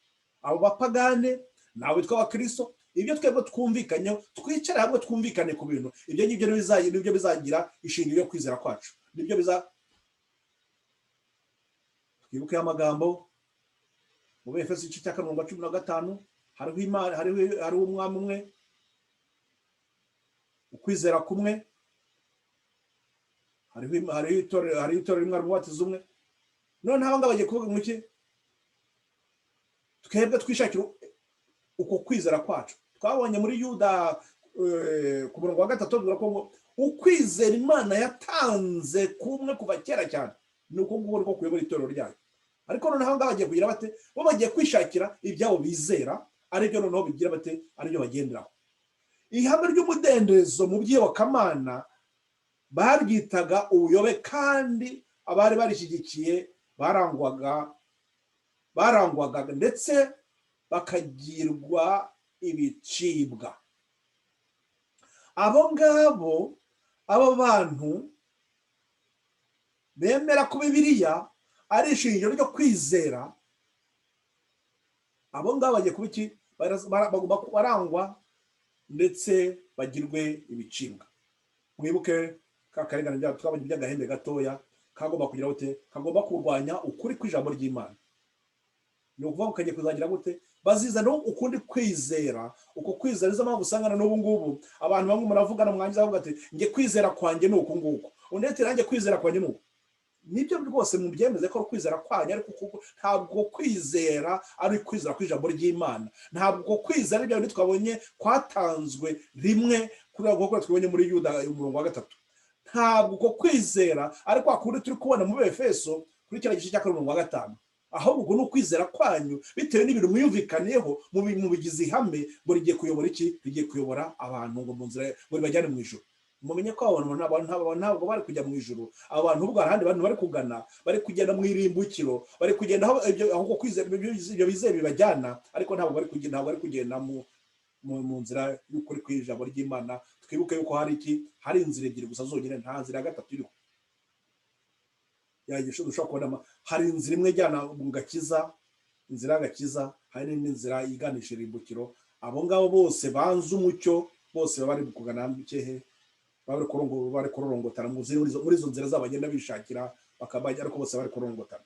Abo bapagane nawe tw'abakristo, ibyo twebwe twumvikanyeho, twicare hamwe twumvikane ku bintu ibyo ngibyo nibyo bizagira ishingiro ryo kwizera kwacu. Nibyo twibuke amagambo mu Efeso igice cya 15 hariho umwami umwe, ukwizera kumwe, hariho itorero rimwe, umubatizo umwe. None aho ngaho bagiye kuvuga ngo iki? Twebwe twishakira uko kwizera kwacu. Twabonye muri Yuda ku murongo wa 3 tuvuga ko ukwizera Imana yatanze kumwe kuva kera cyane ni uko nguko rwo kuyobora itorero ryayo. Ariko noneho aho ngaho bagiye kugira bate? Bo bagiye kwishakira ibyabo bizera, aribyo noneho bigira bate? Aribyo bagenderaho. Ihame ry'umudendezo mu by'iyobokamana baryitaga ubuyobe, kandi abari barishyigikiye barangwaga ndetse bakagirwa ibicibwa. Abo ngabo, abo bantu bemera ko Bibiliya ari ishingiro ryo kwizera, abo ngabo bagiye kuba iki? Barangwa ndetse bagirwe ibicibwa. Mwibuke ka karengane twabonye by'agahembe gatoya kagomba kugira gute? Kagomba kurwanya ukuri kw'ijambo ry'Imana. Ni ukuvuga kagiye kuzagira gute? Baziza no ukundi kwizera. Uko kwizera nizo mpamvu usangana n'ubu ngubu abantu bamwe muravugana mwangiza bavuga ati nge kwizera kwanjye ni uku nguko, undi nanjye kwizera kwanjye ni uku. Nibyo rwose mu byemeze ko kwizera kwanjye, ariko ntabwo kwizera ari kwizera kw'ijambo ry'Imana. Ntabwo kwizera ibyo twabonye kwatanzwe rimwe kuri uko twabonye muri Yuda umurongo wa 3. Ntabwo uko kwizera ariko akuri turi kubona mu Efeso kuri kira gice cya 5, ahubwo ni ukwizera kwanyu bitewe n'ibintu mwiyumvikaniyeho mu bigize ihame ngo rigiye kuyobora iki? Rigiye kuyobora abantu ngo mu nzira ngo bajyane mu ijuru. Mumenye ko abantu ntabwo bari kujya mu ijuru. Abantu ubwo ahandi bantu bari kugana, bari kugenda mu irimbukiro, bari kugenda aho kwizera ibyo bizeye bibajyana, ariko ntabwo bari kugenda mu nzira y'ukuri kw'ijambo ry'Imana. Twibuke yuko hari inzira ebyiri gusa zonyine, nta nzira ya gatatu iriho. Yagisho dushobora kubona hari inzira imwe ijyana mu gakiza, inzira y'agakiza, hari n'indi nzira iganisha irimbukiro. Abo ngabo bose banze umucyo, bose bari kugana hehe? Bari kurorongotana muri izo nzira zabo bagenda bishakira bakabajya, ariko bose bari kurorongotana.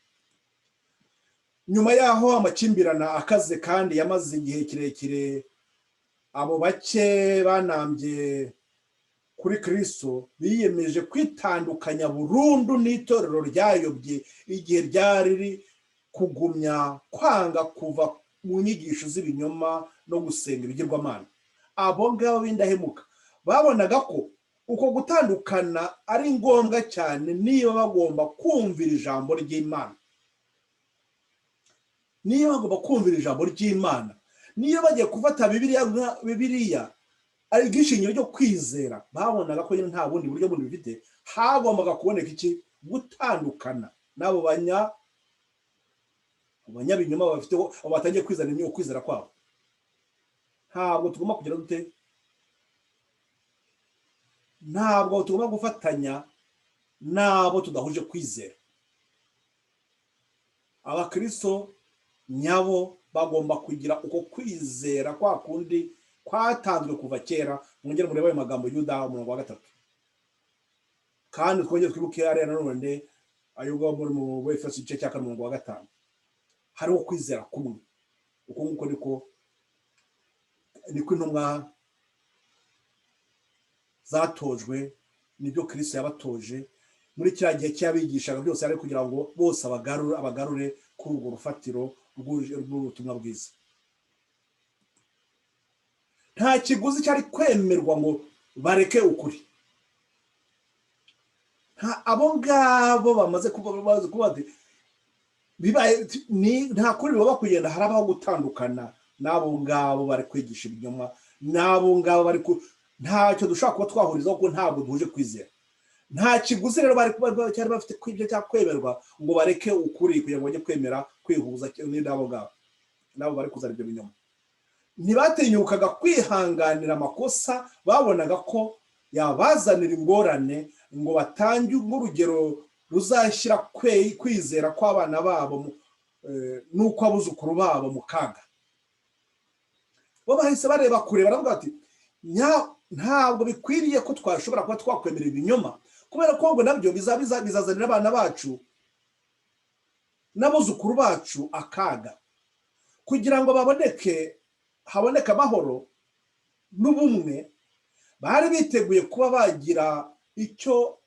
Nyuma yaho amakimbirana akaze kandi yamaze igihe kirekire, abo bake banambye kuri Kristo biyemeje kwitandukanya burundu n'itorero ryayobye igihe ryari kugumya kwanga kuva mu nyigisho z'ibinyoma no gusenga ibigirwamana. Abo ngabo b'indahemuka babonaga ko uko gutandukana ari ngombwa cyane niba bagomba kumvira ijambo ry'Imana. Niyo bagiye gufata Bibiliya ari igishingiro ryo kwizera, babonaga ko nta bundi buryo bundi bifite, hagombaga kuboneka iki? Gutandukana n'abo banyabinyoma bafite batangiye kwizana ukwizera kwabo. Ntabwo tugomba kugira dute? Ntabwo tugomba gufatanya n'abo tudahuje kwizera. abakristo nyabo bagomba kugira uko kwizera kwa kundi kwatanzwe kuva kera. Mwongere murebe ayo magambo Yuda 3. Kandi twongere twibuke ari nanone ayo ngo muri mu Efeso igice cya 5. Hariho kwizera kumwe. Uko nguko niko intumwa zatojwe, nibyo Kristo yabatoje muri kiriya gihe cyabigishaga byose, ari kugira ngo bose abagarure kuri urwo rufatiro rw'ubutumwa bwiza. Nta kiguzi cyari kwemerwa ngo bareke ukuri. Abo ngabo bamaze kuba nta kuri baba kugenda, harabaho gutandukana n'abo ngabo bari kwigisha ibinyoma, n'abo ngabo bari ntacyo dushobora kuba twahurizaho kuko ntabwo duhuje kwizera. Nta kiguzi rero cyari bafite kwibyo cya kwemerwa ngo bareke ukuri kugira ngo bajye kwemera kwihuza n'abo ngabo nabo bari kuzana ibyo binyoma. Ntibatinyukaga kwihanganira amakosa babonaga ko yabazanira ingorane ngo batange nk'urugero ruzashyira kwizera kw'abana babo n'uko abuzukuru babo mu kaga. Bo bahise bareba kure, baravuga bati ntabwo bikwiriye ko twashobora kuba twakwemera ibinyoma, kubera ko ngo nabyo bizazanira abana bacu n'abuzukuru bacu akaga. Kugira ngo haboneke amahoro n'ubumwe, bari biteguye kuba bagira icyo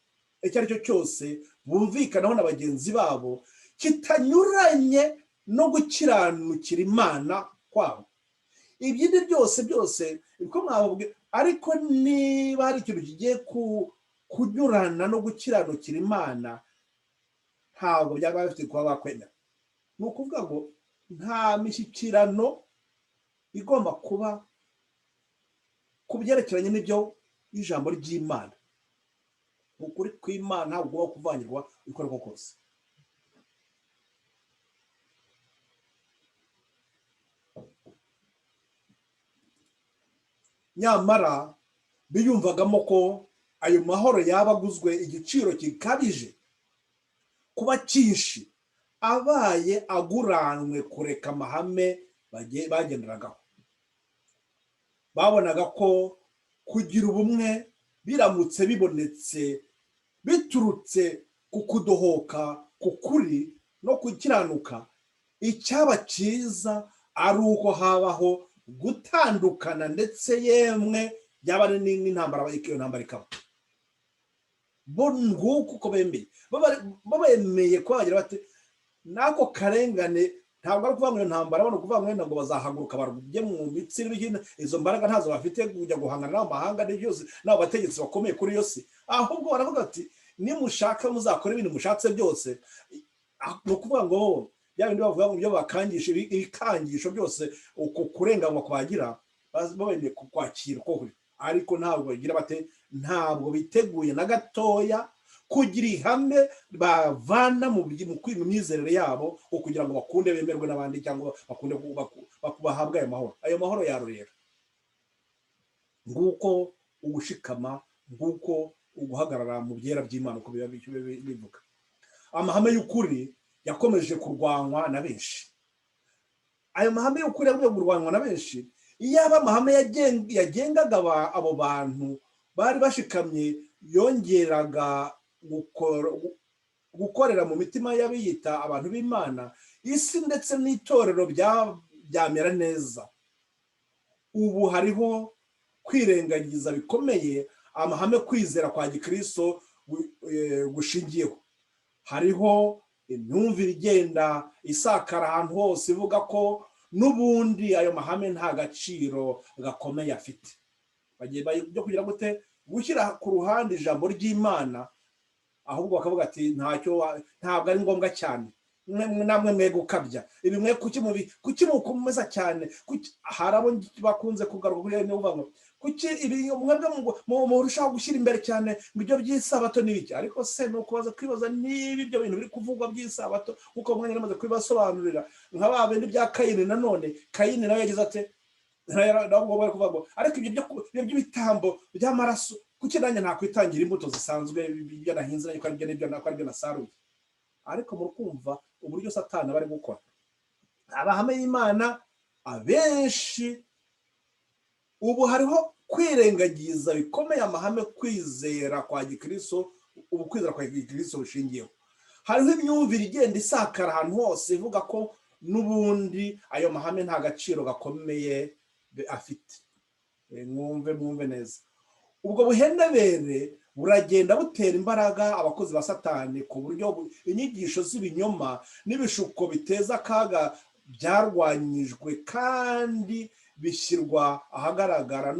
ari cyo cyose bumvikanaho na bagenzi babo kitanyuranye no gukiranukira Imana kwabo. Ibindi byose uko mwababwiye, ariko niba hari ikintu kigiye kunyurana no gukiranukira Imana, ntabwo byaba bifite kuba bakwemera. Ni ukuvuga ngo nta mishyikirano igomba kuba ku byerekeranye n'ibyo ijambo ry'Imana. Ukuri kw'Imana ntabwo ugomba kuvangirwa uko ariko kose. Nyamara biyumvagamo ko ayo mahoro yaba aguzwe igiciro kikabije kuba cyinshi, abaye aguranwe kureka amahame bagenderagaho. Babonaga ko kugira ubumwe biramutse bibonetse biturutse ku kudohoka, ku kuri no gukiranuka, icyaba cyiza ari uko habaho gutandukana, ndetse yemwe byaba n'intambara, iyo ntambara ikaba. Bo nguko uko bemeye ko bagira bati nako karengane ntabwo ari kuvuga ngo intambara, bano kuvuga ngo bazahaguruka barujye mu mitsi n'ibindi. Izo mbaraga ntazo bafite kujya guhangana n'amahanga byose n'abo bategetsi bakomeye kuri yo si. Ahubwo baravuga ati nimushaka muzakora ibintu mushatse byose. Ni ukuvuga ngo bya bindi bavuga ngo byo bakangisha ibikangisho byose, uko kurenganywa kwagira babemeye kwakira ko, ariko ntabwo bagira bate, ntabwo biteguye na gatoya kugira ihame bavana mu myizerere yabo kugira ngo bakunde bemerwe n'abandi cyangwa bakunde bahabwe ayo mahoro. Ayo mahoro yarorera nguko ugushikama, nguko uguhagarara mu byera by'Imana uko bivuga. Amahame y'ukuri yakomeje kurwanywa na benshi. Ayo mahame y'ukuri yakomeje kurwanywa na benshi. Iyaba amahame yagengaga abo bantu bari bashikamye yongeraga gukorera mu mitima y'abiyita abantu b'Imana, isi ndetse n'itorero byamera neza. Ubu hariho kwirengagiza bikomeye amahame kwizera kwa Gikristo gushingiyeho. Hariho imyumvire igenda isakara ahantu hose ivuga ko n'ubundi ayo mahame nta gaciro gakomeye afite. Bagiye byo kugira gute gushyira ku ruhande ijambo ry'Imana, ahubwo bakavuga ati ntabwo ari ngombwa cyane, namwe mwe gukabya ibi, mwe kuki mukomeza cyane. Hari abo bakunze kugaruka kuri niyo uvuga kuki ibi mwebwe murushaho gushyira imbere cyane ngo ibyo by'isabato n'ibiki. Ariko se ni ukubaza kwibaza niba ibyo bintu biri kuvugwa by'isabato kuko mwanya namaze kubibasobanurira, nka ba bindi bya Kayini. Nanone Kayini nawe yagize ate, ntabwo bari kuvuga ngo ariko ibyo by'ibitambo by'amaraso kuki nanjye nakwitangira imbuto zisanzwe ibyo nahinze, ariko aribyo nasaruye. ariko muri kumva uburyo satani bari gukora abahame y'Imana abenshi ubu hariho kwirengagiza bikomeye amahame kwizera kwa gikristo ubu kwizera kwa gikristo bushingiyeho hariho imyumvire igenda isakara ahantu hose ivuga ko n'ubundi ayo mahame nta gaciro gakomeye afite mwumve neza ubwo buhenebere buragenda butera imbaraga abakozi ba satani ku buryo inyigisho z'ibinyoma n'ibishuko biteza akaga byarwanyijwe kandi bishyirwa ahagaragara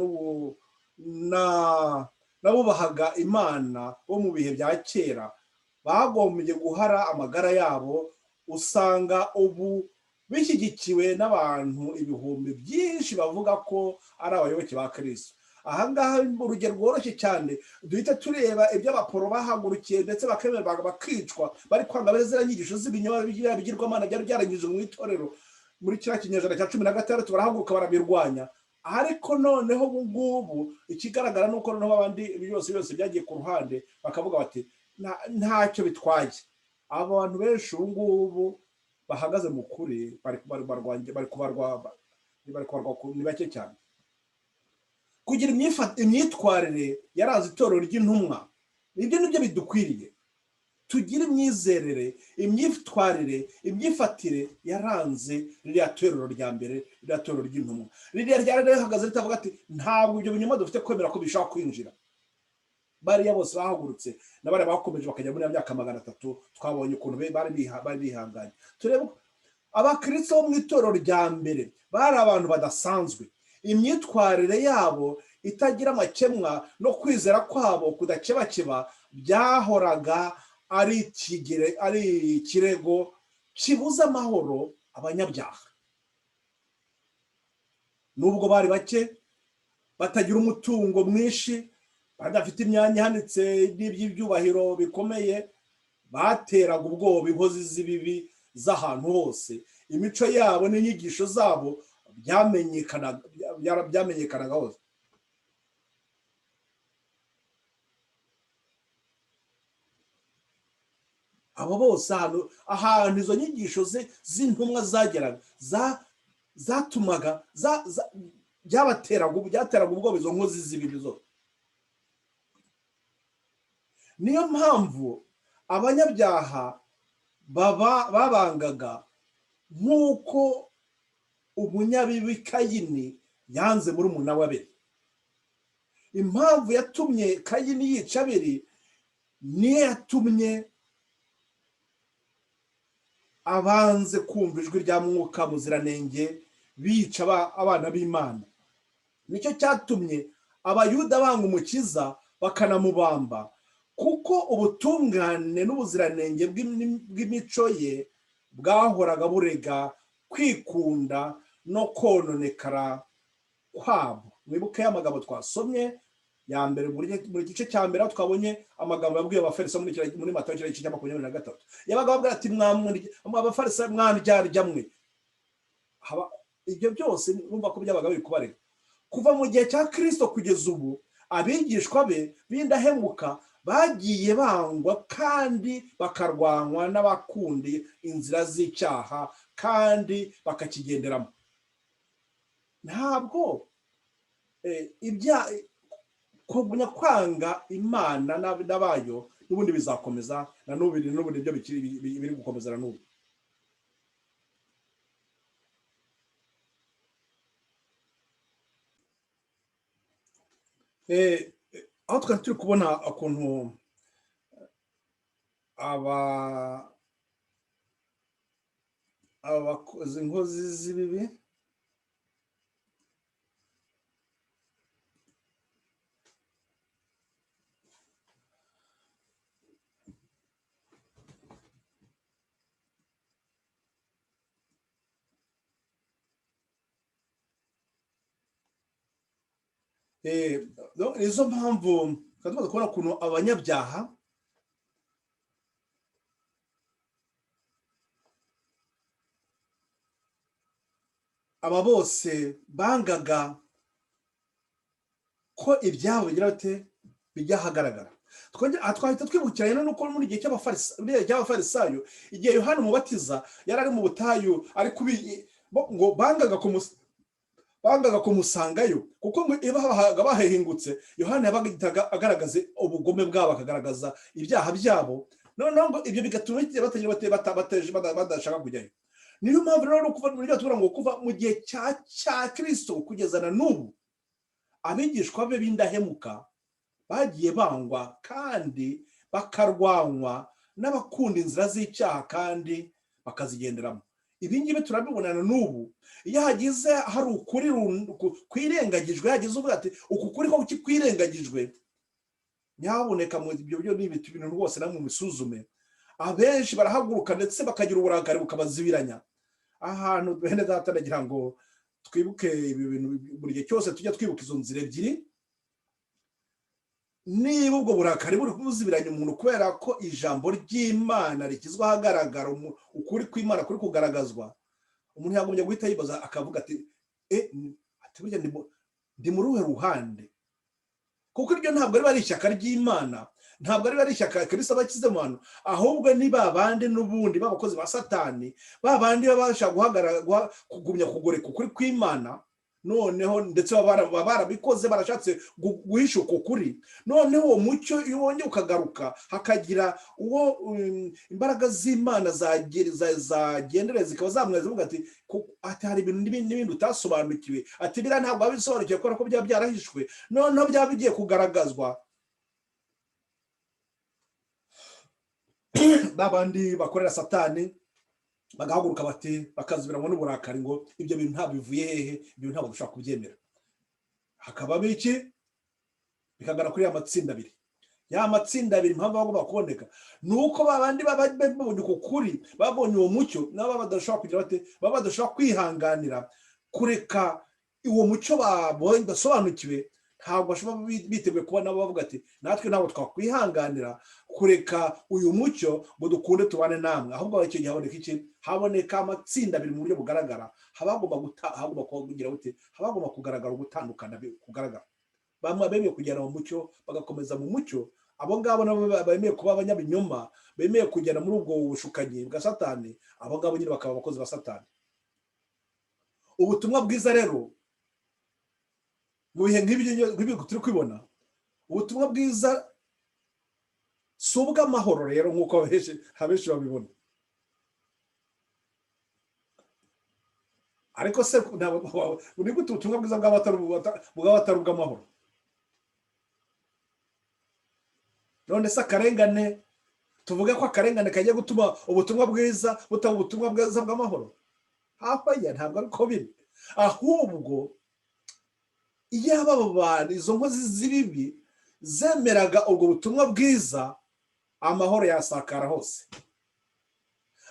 n'abubahaga Imana bo mu bihe bya kera bagombye guhara amagara yabo usanga ubu bishyigikiwe n'abantu ibihumbi byinshi bavuga ko ari abayoboke ba Kristo ahangaha urugero rworoshye cyane duhita tureba ibyo abaporo bahagurukiye ndetse bakemera bakicwa bari kwanga bezera nyigisho z'ibinyoma bigirwamana byari byarangije mu itorero muri kiriya kinyejana cya 16 barahaguruka barabirwanya ariko noneho ngubu ikigaragara nuko noneho abandi byose byagiye ku ruhande bakavuga bati ntacyo bitwaye abantu benshi ngubu bahagaze mu kuri bari kubarwa ni bake cyane kugira imyitwarire yarazi itorero ry'intumwa ibyo nibyo bidukwiriye tugira imyizerere imyitwarire imyifatire yaranze ririya torero rya mbere ririya torero ry'intumwa ririya ryari rihagaze ritavuga ati ntabwo ibyo binyoma dufite kwemera ko bishaka kwinjira bariya bose bahagurutse n'abari bakomeje bakajya muri myaka 300 twabonye ukuntu bari bihanganye turebe abakristo bo mu itorero rya mbere bari abantu badasanzwe imyitwarire yabo itagira amakemwa no kwizera kwabo kudakebakeba byahoraga ari ikirego kibuza amahoro abanyabyaha nubwo bari bake batagira umutungo mwinshi badafite imyanya ihanitse n'iby'ibyubahiro bikomeye bateraga ubwoba inkozi z'ibibi z'ahantu hose imico yabo n'inyigisho zabo byamenyekanaga hose abo bose ahantu izo nyigisho z'intumwa zageraga zatumaga byateraga ubwoba izo nkozi z'ibibi zose niyo mpamvu abanyabyaha babangaga nk'uko umunyabibi Kayini yanze muri murumuna we Abeli impamvu yatumye Kayini yica Abeli niyo yatumye abanze kumva ijwi rya Mwuka Muziranenge bica abana b'Imana nicyo cyatumye abayuda banga umukiza bakanamubamba kuko ubutungane n'ubuziranenge bw'imico ye bwahoraga burega kwikunda no kononekara kwabo mwibuke y'amagambo twasomye ya mbere muri gice cya mbere twabonye amagambo yabwiye abafarisayo muri Matayo 23 yabaga bavuga ati abafarisayo mwandyarya mwe ibyo byose numva ko byabaga biri kubarega kuva mu gihe cya Kristo kugeza ubu abigishwa be b'indahemuka bagiye bangwa kandi bakarwanywa n'abakundi inzira z'icyaha kandi bakakigenderamo ntabwo kugumya kwanga Imana n'abayo n'ubundi bizakomeza na n'ubundi byo biri gukomeza na n'ubu aho twari turi kubona ukuntu abakoze inkozi z'ibibi izo mpamvu tumaze kubona ukuntu abanyabyaha aba bose bangaga ko ibyabo bigira bate bijya ahagaragara twahita twibukiranye nuko muri igihe cy'abafarisayo igihe Yohana Umubatiza yari ari mu butayu ari ngo bangaga kumusangayo kuko ngo iyo bahehingutse Yohana yabaga agaragaza ubugome bwabo, akagaragaza ibyaha byabo, noneho ngo ibyo bigatuma badashaka kujyayo. Niyo mpamvu rero kuva muri byo tuvuga ngo kuva mu gihe cya Kristo kugeza na n'ubu abigishwa be b'indahemuka bagiye bangwa kandi bakarwanywa n'abakunda inzira z'icyaha kandi bakazigenderamo. Ibi ngibi turabibonana n'ubu, iyo hagize hari ukuri kwirengagijwe, hagize uvuga ati uku kuri ko kwirengagijwe, nyaboneka mu ibyo byo n'ibintu rwose namwe musuzume. Abenshi barahaguruka ndetse bakagira uburakari bukabazibiranya. Ahantu duhene data ndagira ngo twibuke ibi bintu buri gihe cyose tujya twibuka izo nzira ebyiri. Niba ubwo burakari buri kuzibiranya umuntu kubera ko ijambo ry'Imana rikizwa ahagaragara, ukuri kw'Imana kuri kugaragazwa, umuntu yagombye guhita yibaza akavuga ati burya ndi muri uruhe ruhande? Kuko iryo ntabwo ari ishyaka ry'Imana, ntabwo ari ishyaka Kristo abakize mu bantu, ahubwo ni babandi n'ubundi b'abakozi ba Satani, babandi babasha kugumya kugoreka ukuri kw'Imana, noneho ndetse barabikoze barashatse guhisha uko kuri. Noneho uwo mucyo iyo wongeye ukagaruka, hakagira uwo imbaraga z'Imana zagendera zikaba zamwe zivuga ati hari ibintu n'ibindi utasobanukiwe, ati biriya ntabwo wabisobanukiwe kubera ko byaba byarahishwe, noneho byaba bigiye kugaragazwa. Babandi bakorera Satani bagahaguruka bati bakazubiranwa n'uburakari ngo ibyo bintu ntabwo bivuye hehe, ibyo ntabwo dushaka kubyemera. Hakaba biki bikagana kuri ya matsinda abiri. Ya matsinda abiri impamvu bagomba kuboneka nuko babandi babonye ukuri, babonye uwo mucyo, nabo badashobora kugira bate, badashobora kwihanganira kureka uwo mucyo babonye basobanukiwe. Ntabwo bashobora biteguye kuba nabo bavuga ati natwe ntabwo twakwihanganira kureka uyu mucyo ngo dukunde tubane namwe. Ahubwo icyo gihe haboneka iki? Haboneka amatsinda abiri mu buryo bugaragara. Habagomba kugira bute, habagomba kugaragara ugutandukana kugaragara. Bamwe bemeye kugera mu mucyo bagakomeza mu mucyo, abo ngabo nabo bemeye kuba abanyabinyoma, bemeye kugera muri ubwo bushukanyi bwa Satani, abo ngabo nyine bakaba abakozi ba Satani. Ubutumwa bwiza rero mu bihe nk'ibi turi kwibona, ubutumwa bwiza si ubw'amahoro rero nk'uko abenshi babibona. Ariko se ni gute ubutumwa bwiza bwaba atari ubw'amahoro? None se akarengane, tuvuge ko akarengane kagiye gutuma ubutumwa bwiza butaba ubutumwa bwiza bw'amahoro? Hapaya, ntabwo ariko biri. Ahubwo iyo abo bantu, izo nkozi z'ibibi zemeraga ubwo butumwa bwiza, amahoro yasakara hose.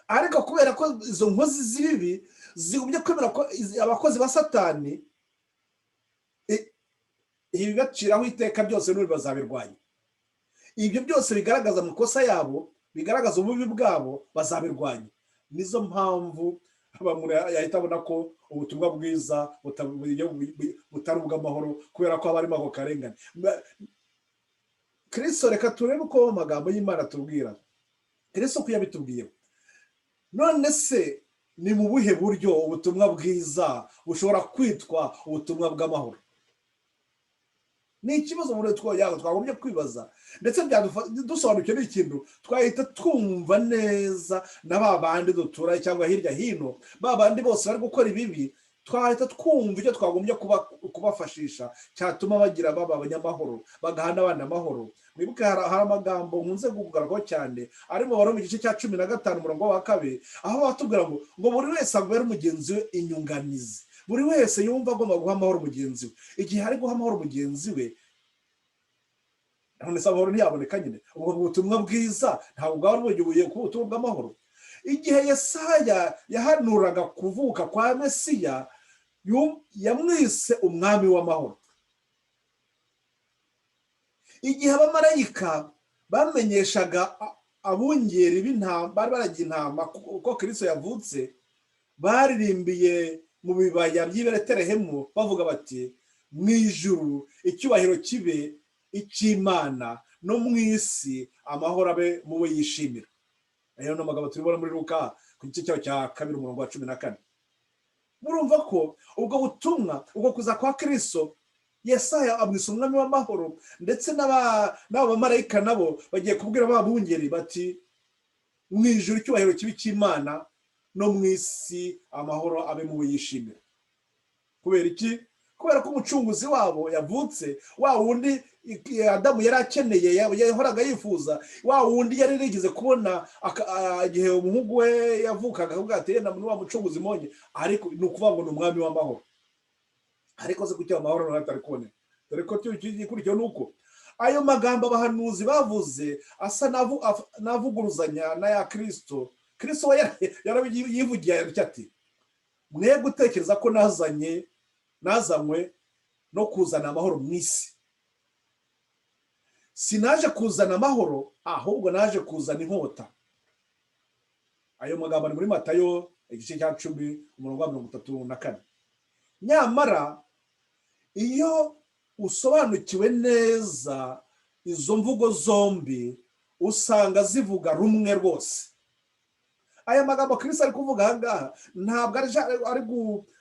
Ariko kubera ko izo nkozi z'ibibi zigumye kwemera ko abakozi ba Satani ibibaciraho iteka byose n'ubu bazabirwanya. Ibyo byose bigaragaza amakosa yabo, bigaragaza ububi bwabo, bazabirwanya. Nizo mpamvu umuntu yahita abona ko ubutumwa bwiza butari ubw'amahoro kubera ko haba harimo ako karengane. Kristo, reka turebe uko amagambo y'Imana tubwira. Kristo ko yabitubwiye. None se ni mu buhe buryo ubutumwa bwiza bushobora kwitwa ubutumwa bw'amahoro? Ni ikibazo muri twagombye kwibaza, ndetse dusobanukiwe n'ikintu twahita twumva neza na babandi dutura cyangwa hirya hino, babandi bose bari gukora ibibi, twahita twumva icyo twagombye kubafashisha cyatuma baba abanyamahoro, bagahana abandi amahoro. Mwibuke hari amagambo nkunze kugaragaho cyane ari mu Baroma igice cya 15 umurongo wa 2, aho batubwira ngo buri wese abere mugenzi we inyunganizi, buri wese yumva agomba guha amahoro mugenzi we. Igihe ari guha amahoro mugenzi we, none se amahoro ntiyaboneka nyine. Ubwo butumwa bwiza ntabwo bwari bugiye ku butumwa bw'amahoro. Igihe Yesaya yahanuraga kuvuka kwa Mesiya, yamwise umwami w'amahoro. Igihe abamarayika bamenyeshaga abungeri b'intama, bari baragiye intama ko Kristo yavutse, baririmbiye mu bibaya by'i Betelehemu bavuga bati, mu ijuru icyubahiro kibe icy'Imana, no mu isi amahoro abe mu bo yishimira. Ayo ni amagambo turibona muri Luka ku gice cyaho cya 2 umurongo wa 14. Murumva ko ubwo butumwa, ubwo kuza kwa Kristo, Yesaya amwise umwami w'amahoro, ndetse n'abamarayika nabo bagiye kubwira babungeri bati mu ijuru icyubahiro kibi cy'Imana, no mu isi amahoro abe mu bo yishimira. Kubera iki? Kubera ko umucunguzi wabo yavutse, wa wundi Adamu yari akeneye, yahoraga yifuza, wa wundi yari yarigeze kubona igihe umuhungu we yavukaga, akavuga ati yenda wa mucunguzi monye, ariko ni ukuvuga ngo ni umwami w'amahoro. Ariko se kuki amahoro atari kuboneka? Dore ko ikurikiyeho nuko ayo magambo abahanuzi bavuze asa navuguruzanya na ya Kristo. Kristo yarayivugiye ati mwe gutekereza ko nazanywe no kuzana amahoro mu isi. Sinaje kuzana amahoro, ahubwo naje kuzana inkota. Ayo magambo ari muri Matayo igice cya 10 umurongo wa 34. Nyamara iyo usobanukiwe neza izo mvugo zombi, usanga zivuga rumwe rwose. Aya magambo Kristo ari kuvuga ahangaha ntabwo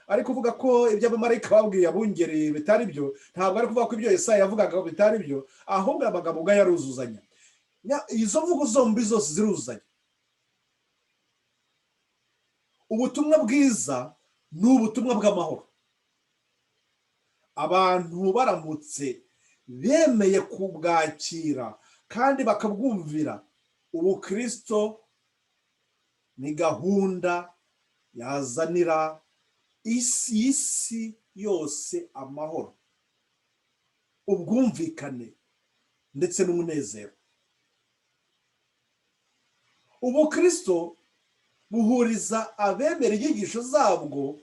ari kuvuga ko ibyo abamarayika babwiye abungeri bitari byo, ntabwo ari kuvuga ko ibyo Yesaya yavugaga bitari byo, ahubwo amagambo ubwo yaruzuzanya. Izo mvugo zombi zose ziruzanya. Ubutumwa bwiza ni ubutumwa bw'amahoro. Abantu baramutse bemeye kubwakira kandi bakabwumvira, ubu Kristo ni gahunda yazanira isi yose amahoro, ubwumvikane ndetse n'umunezero. Ubu Kristo buhuriza abemera inyigisho zabwo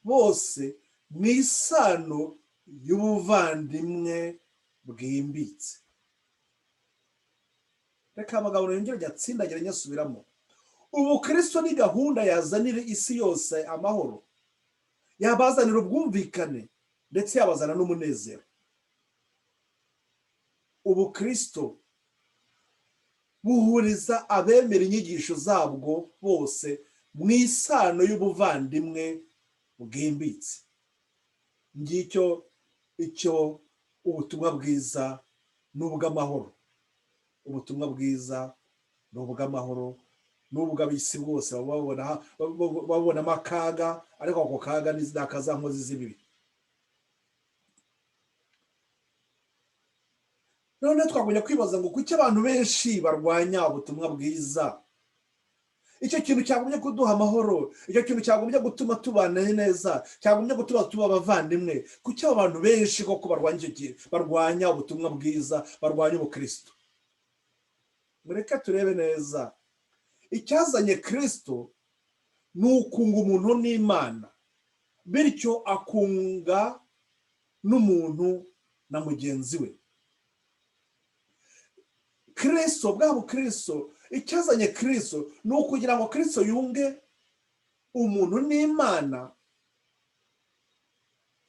bose mu isano y'ubuvandimwe bwimbitse. Reka amagambo yongere atsindagira nyasubiramo. Ubu Kristo ni gahunda yazanira isi yose amahoro, yabazanira ubwumvikane ndetse yabazana n'umunezero. Ubu Kristo buhuriza abemera inyigisho zabwo bose mu isano y'ubuvandimwe bwimbitse. Ngicyo icyo ubutumwa bwiza n'ubw'amahoro. Ubutumwa bwiza n'ubw'amahoro n'ubw'abisi bwose babonamo akaga, ariko ako kaga n'aka nkozi z'ibibi. None twagumye kwibaza ngo kuki abantu benshi barwanya ubutumwa bwiza? Icyo kintu cyagumye kuduha amahoro, icyo kintu cyagumye gutuma tubana neza, cyagumye gutuma tuba abavandimwe. Kuki abantu benshi koko barwanya ubutumwa bwiza, barwanya ubukristo? Mureke turebe neza. Icyazanye Kristo ni ukunga umuntu n'Imana, bityo akunga n'umuntu na mugenzi we. Kristo, bwabo Kristo, icyazanye Kristo ni ukugira ngo Kristo yunge umuntu n'Imana,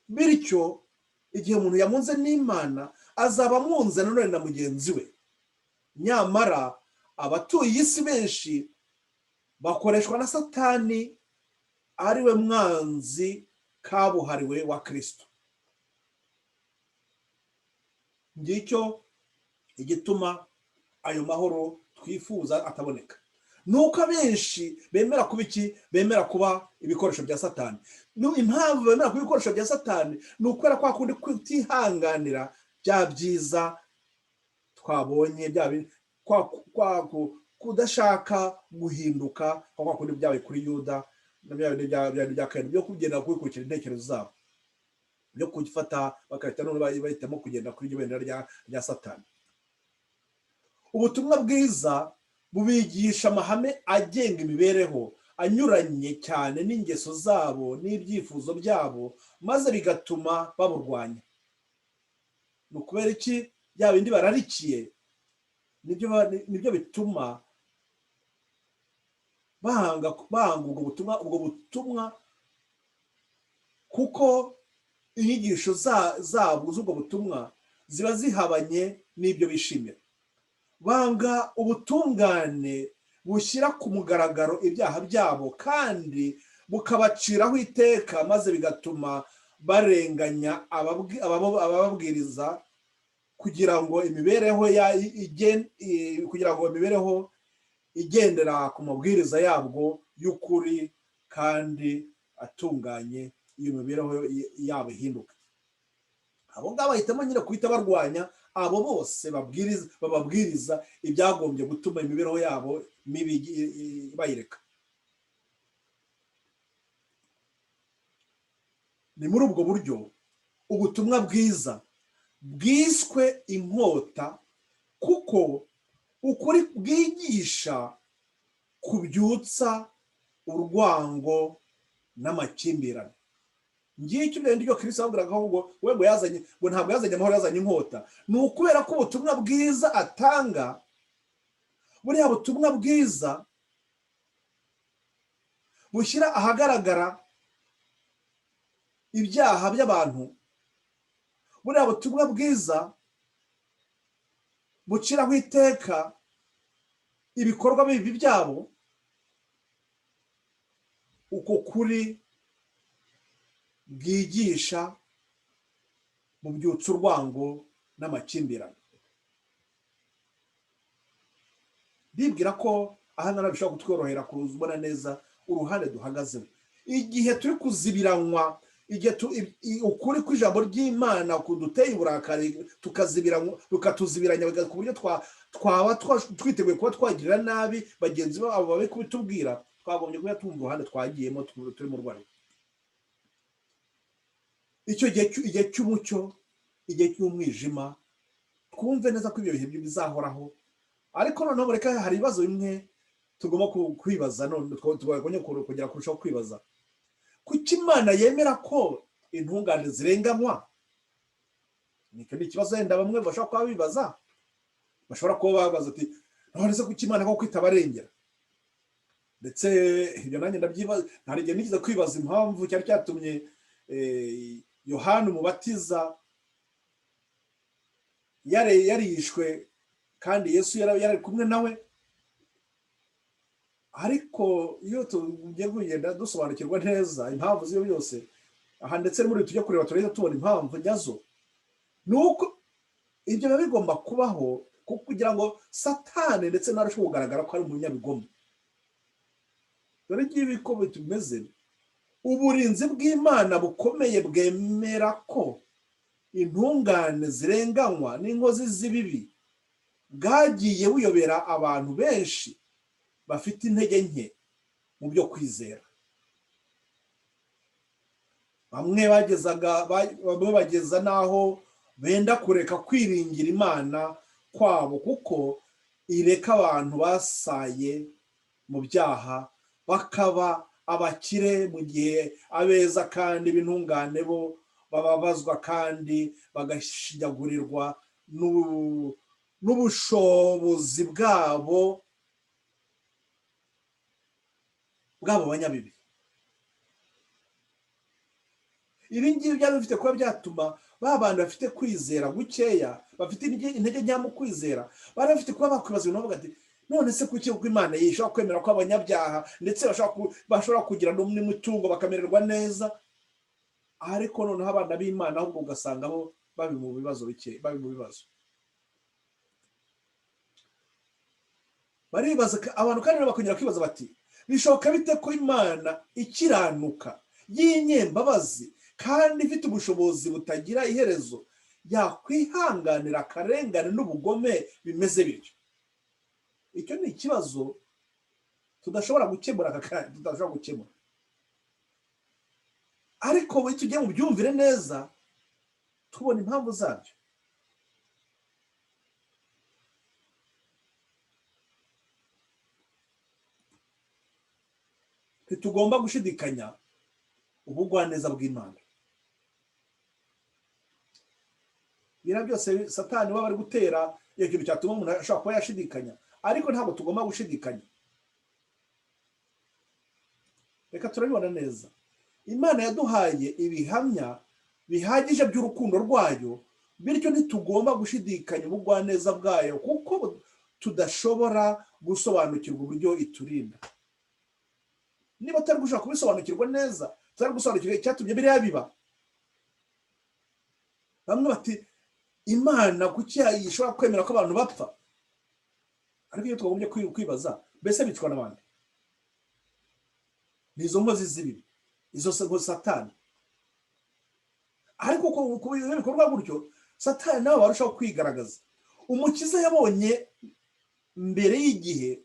bityo igihe umuntu yamunze n'Imana azaba amunze nanone na mugenzi we. Nyamara abatuye isi benshi bakoreshwa na Satani, ari we mwanzi kabuhariwe wa Kristo. Ngicyo igituma ayo mahoro twifuza ataboneka. Nuko abenshi bemera kuba iki? Bemera kuba ibikoresho bya Satani. Impamvu bemera kuba ibikoresho bya Satani ni ukubera kwa kundi kutihanganira bya byiza twabonye, kudashaka guhinduka kwa kundi byabaye kuri Yuda na bya Kayini, byo kugenda kubikurikira intekerezo zabo, byo kugifata bakahita none bahitamo kugenda kuri iryo bendera rya Satani. Ubutumwa bwiza bubigisha amahame agenga imibereho anyuranye cyane n'ingeso zabo n'ibyifuzo byabo, maze bigatuma baburwanya. Ni ukubera iki? Bya bindi bararikiye nibyo bituma bahanga ubwo butumwa, kuko inyigisho zabo z'ubwo butumwa ziba zihabanye n'ibyo bishimira. banga ubutungane bushyira ku mugaragaro ibyaha byabo kandi bukabaciraho iteka, maze bigatuma barenganya abababwiriza kugira ngo imibereho igendera ku mabwiriza yabwo y'ukuri kandi atunganye, iyo mibereho yabo ihinduka. Abo ngabo bahitamo nyine guhita barwanya abo bose bababwiriza ibyagombye gutuma imibereho yabo mibi bayireka. Ni muri ubwo buryo ubutumwa bwiza bwiswe inkota, kuko ukuri bwigisha kubyutsa urwango n'amakimbirane. Ngicyo ryo Kristo yabwiraga ahubwo we ngo yazanye, ngo ntabwo yazanye amahoro, yazanye inkota. Ni ukubera ko ubutumwa bwiza atanga, buriya butumwa bwiza bushyira ahagaragara ibyaha by'abantu, buriya butumwa bwiza buciraho iteka ibikorwa bibi byabo. Uko kuri bwigisha bubyutsa urwango n'amakimbirane. Bibwira ko aha ngaha bishobora kutworohera kubona neza uruhande duhagazeho igihe turi kuzibiranywa, ukuri kw'ijambo ry'Imana kuduteye uburakari, tukatuzibiranya ku buryo twaba twiteguye kuba twagirira nabi bagenzi babo babe kubitubwira. Twagombye kuba tumva uruhande twagiyemo, turi mu rwanda. Icyo igihe cy'umucyo, igihe cy'umwijima, twumve neza ko ibyo bihe bizahoraho. Ariko noneho reka, hari ibibazo bimwe tugomba kwibaza, none twagomba kugera kurushaho kwibaza. Kuki Imana yemera ko intungane zirenganywa? Nicyo ni ikibazo wenda bamwe bashobora kuba bibaza. Bashobora kuba babaza ati none se kuki Imana ko kwitabarengera? Ndetse ibyo nanjye ndabyibaza, hari igihe nigeze kwibaza impamvu cyari cyatumye Yohana Umubatiza yarishwe kandi Yesu yari kumwe nawe. Ariko iyo tugiye kugenda dusobanukirwa neza impamvu z'iyo byose, aha ndetse muri tujya kureba turahita tubona impamvu nyazo. Nuko ibyo biba bigomba kubaho kugira ngo Satani ndetse narusheho kugaragara ko ari umunyabigomwe. Dore ngibi ko bitumeze. Uburinzi bw'Imana bukomeye bwemera ko intungane zirenganywa n'inkozi z'ibibi bwagiye buyobera abantu benshi bafite intege nke mu byo kwizera. Bamwe bageza n'aho benda kureka kwiringira Imana kwabo, kuko ireka abantu basaye mu byaha bakaba abakire, mu gihe abeza kandi b'intungane bo bababazwa kandi bagashinyagurirwa n'ubushobozi bwabo banyabibi. Ibi ngibi byaba bifite kuba byatuma ba bantu bafite kwizera gukeya, bafite intege nke mu kwizera, bari bafite kuba bakwibaza ibintu bavuga ati none se kuki uko Imana yishobora kwemera ko abanyabyaha ndetse bashobora kugira n'imitungo bakamererwa neza, ariko noneho abana b'Imana ahubwo ugasanga bo babi mu bibazo bike, babi mu bibazo. Baribaza abantu kandi bakongera kwibaza bati bishoboka bite ko Imana ikiranuka y'inyembabazi kandi ifite ubushobozi butagira iherezo yakwihanganira akarengane n'ubugome bimeze bityo? Icyo ni ikibazo tudashobora gukemura ariko iyo tugiye mu byumvire neza tubona impamvu zabyo. Ntitugomba gushidikanya ubugwaneza bw'Imana. Bira byose Satani baba bari gutera iyo kintu cyatuma umuntu ashobora kuba yashidikanya, ariko ntabwo tugomba gushidikanya. Reka turabibona neza. Imana yaduhaye ibihamya bihagije by'urukundo rwayo, bityo ntitugomba gushidikanya ubugwaneza bwayo, kuko tudashobora gusobanukirwa uburyo iturinda. Niba tutari gushaka kubisobanukirwa neza, tutari gusobanukirwa icyatumye biriya biba, bamwe bati Imana kuki ishobora kwemera ko abantu bapfa? Ariko iyo twagombye kwibaza, mbese bicwa n'abandi? Ni izo nkozi z'ibibi, izo Satani. Ariko ku bikorwa gutyo, Satani nawe barushaho kwigaragaza. Umukiza yabonye mbere y'igihe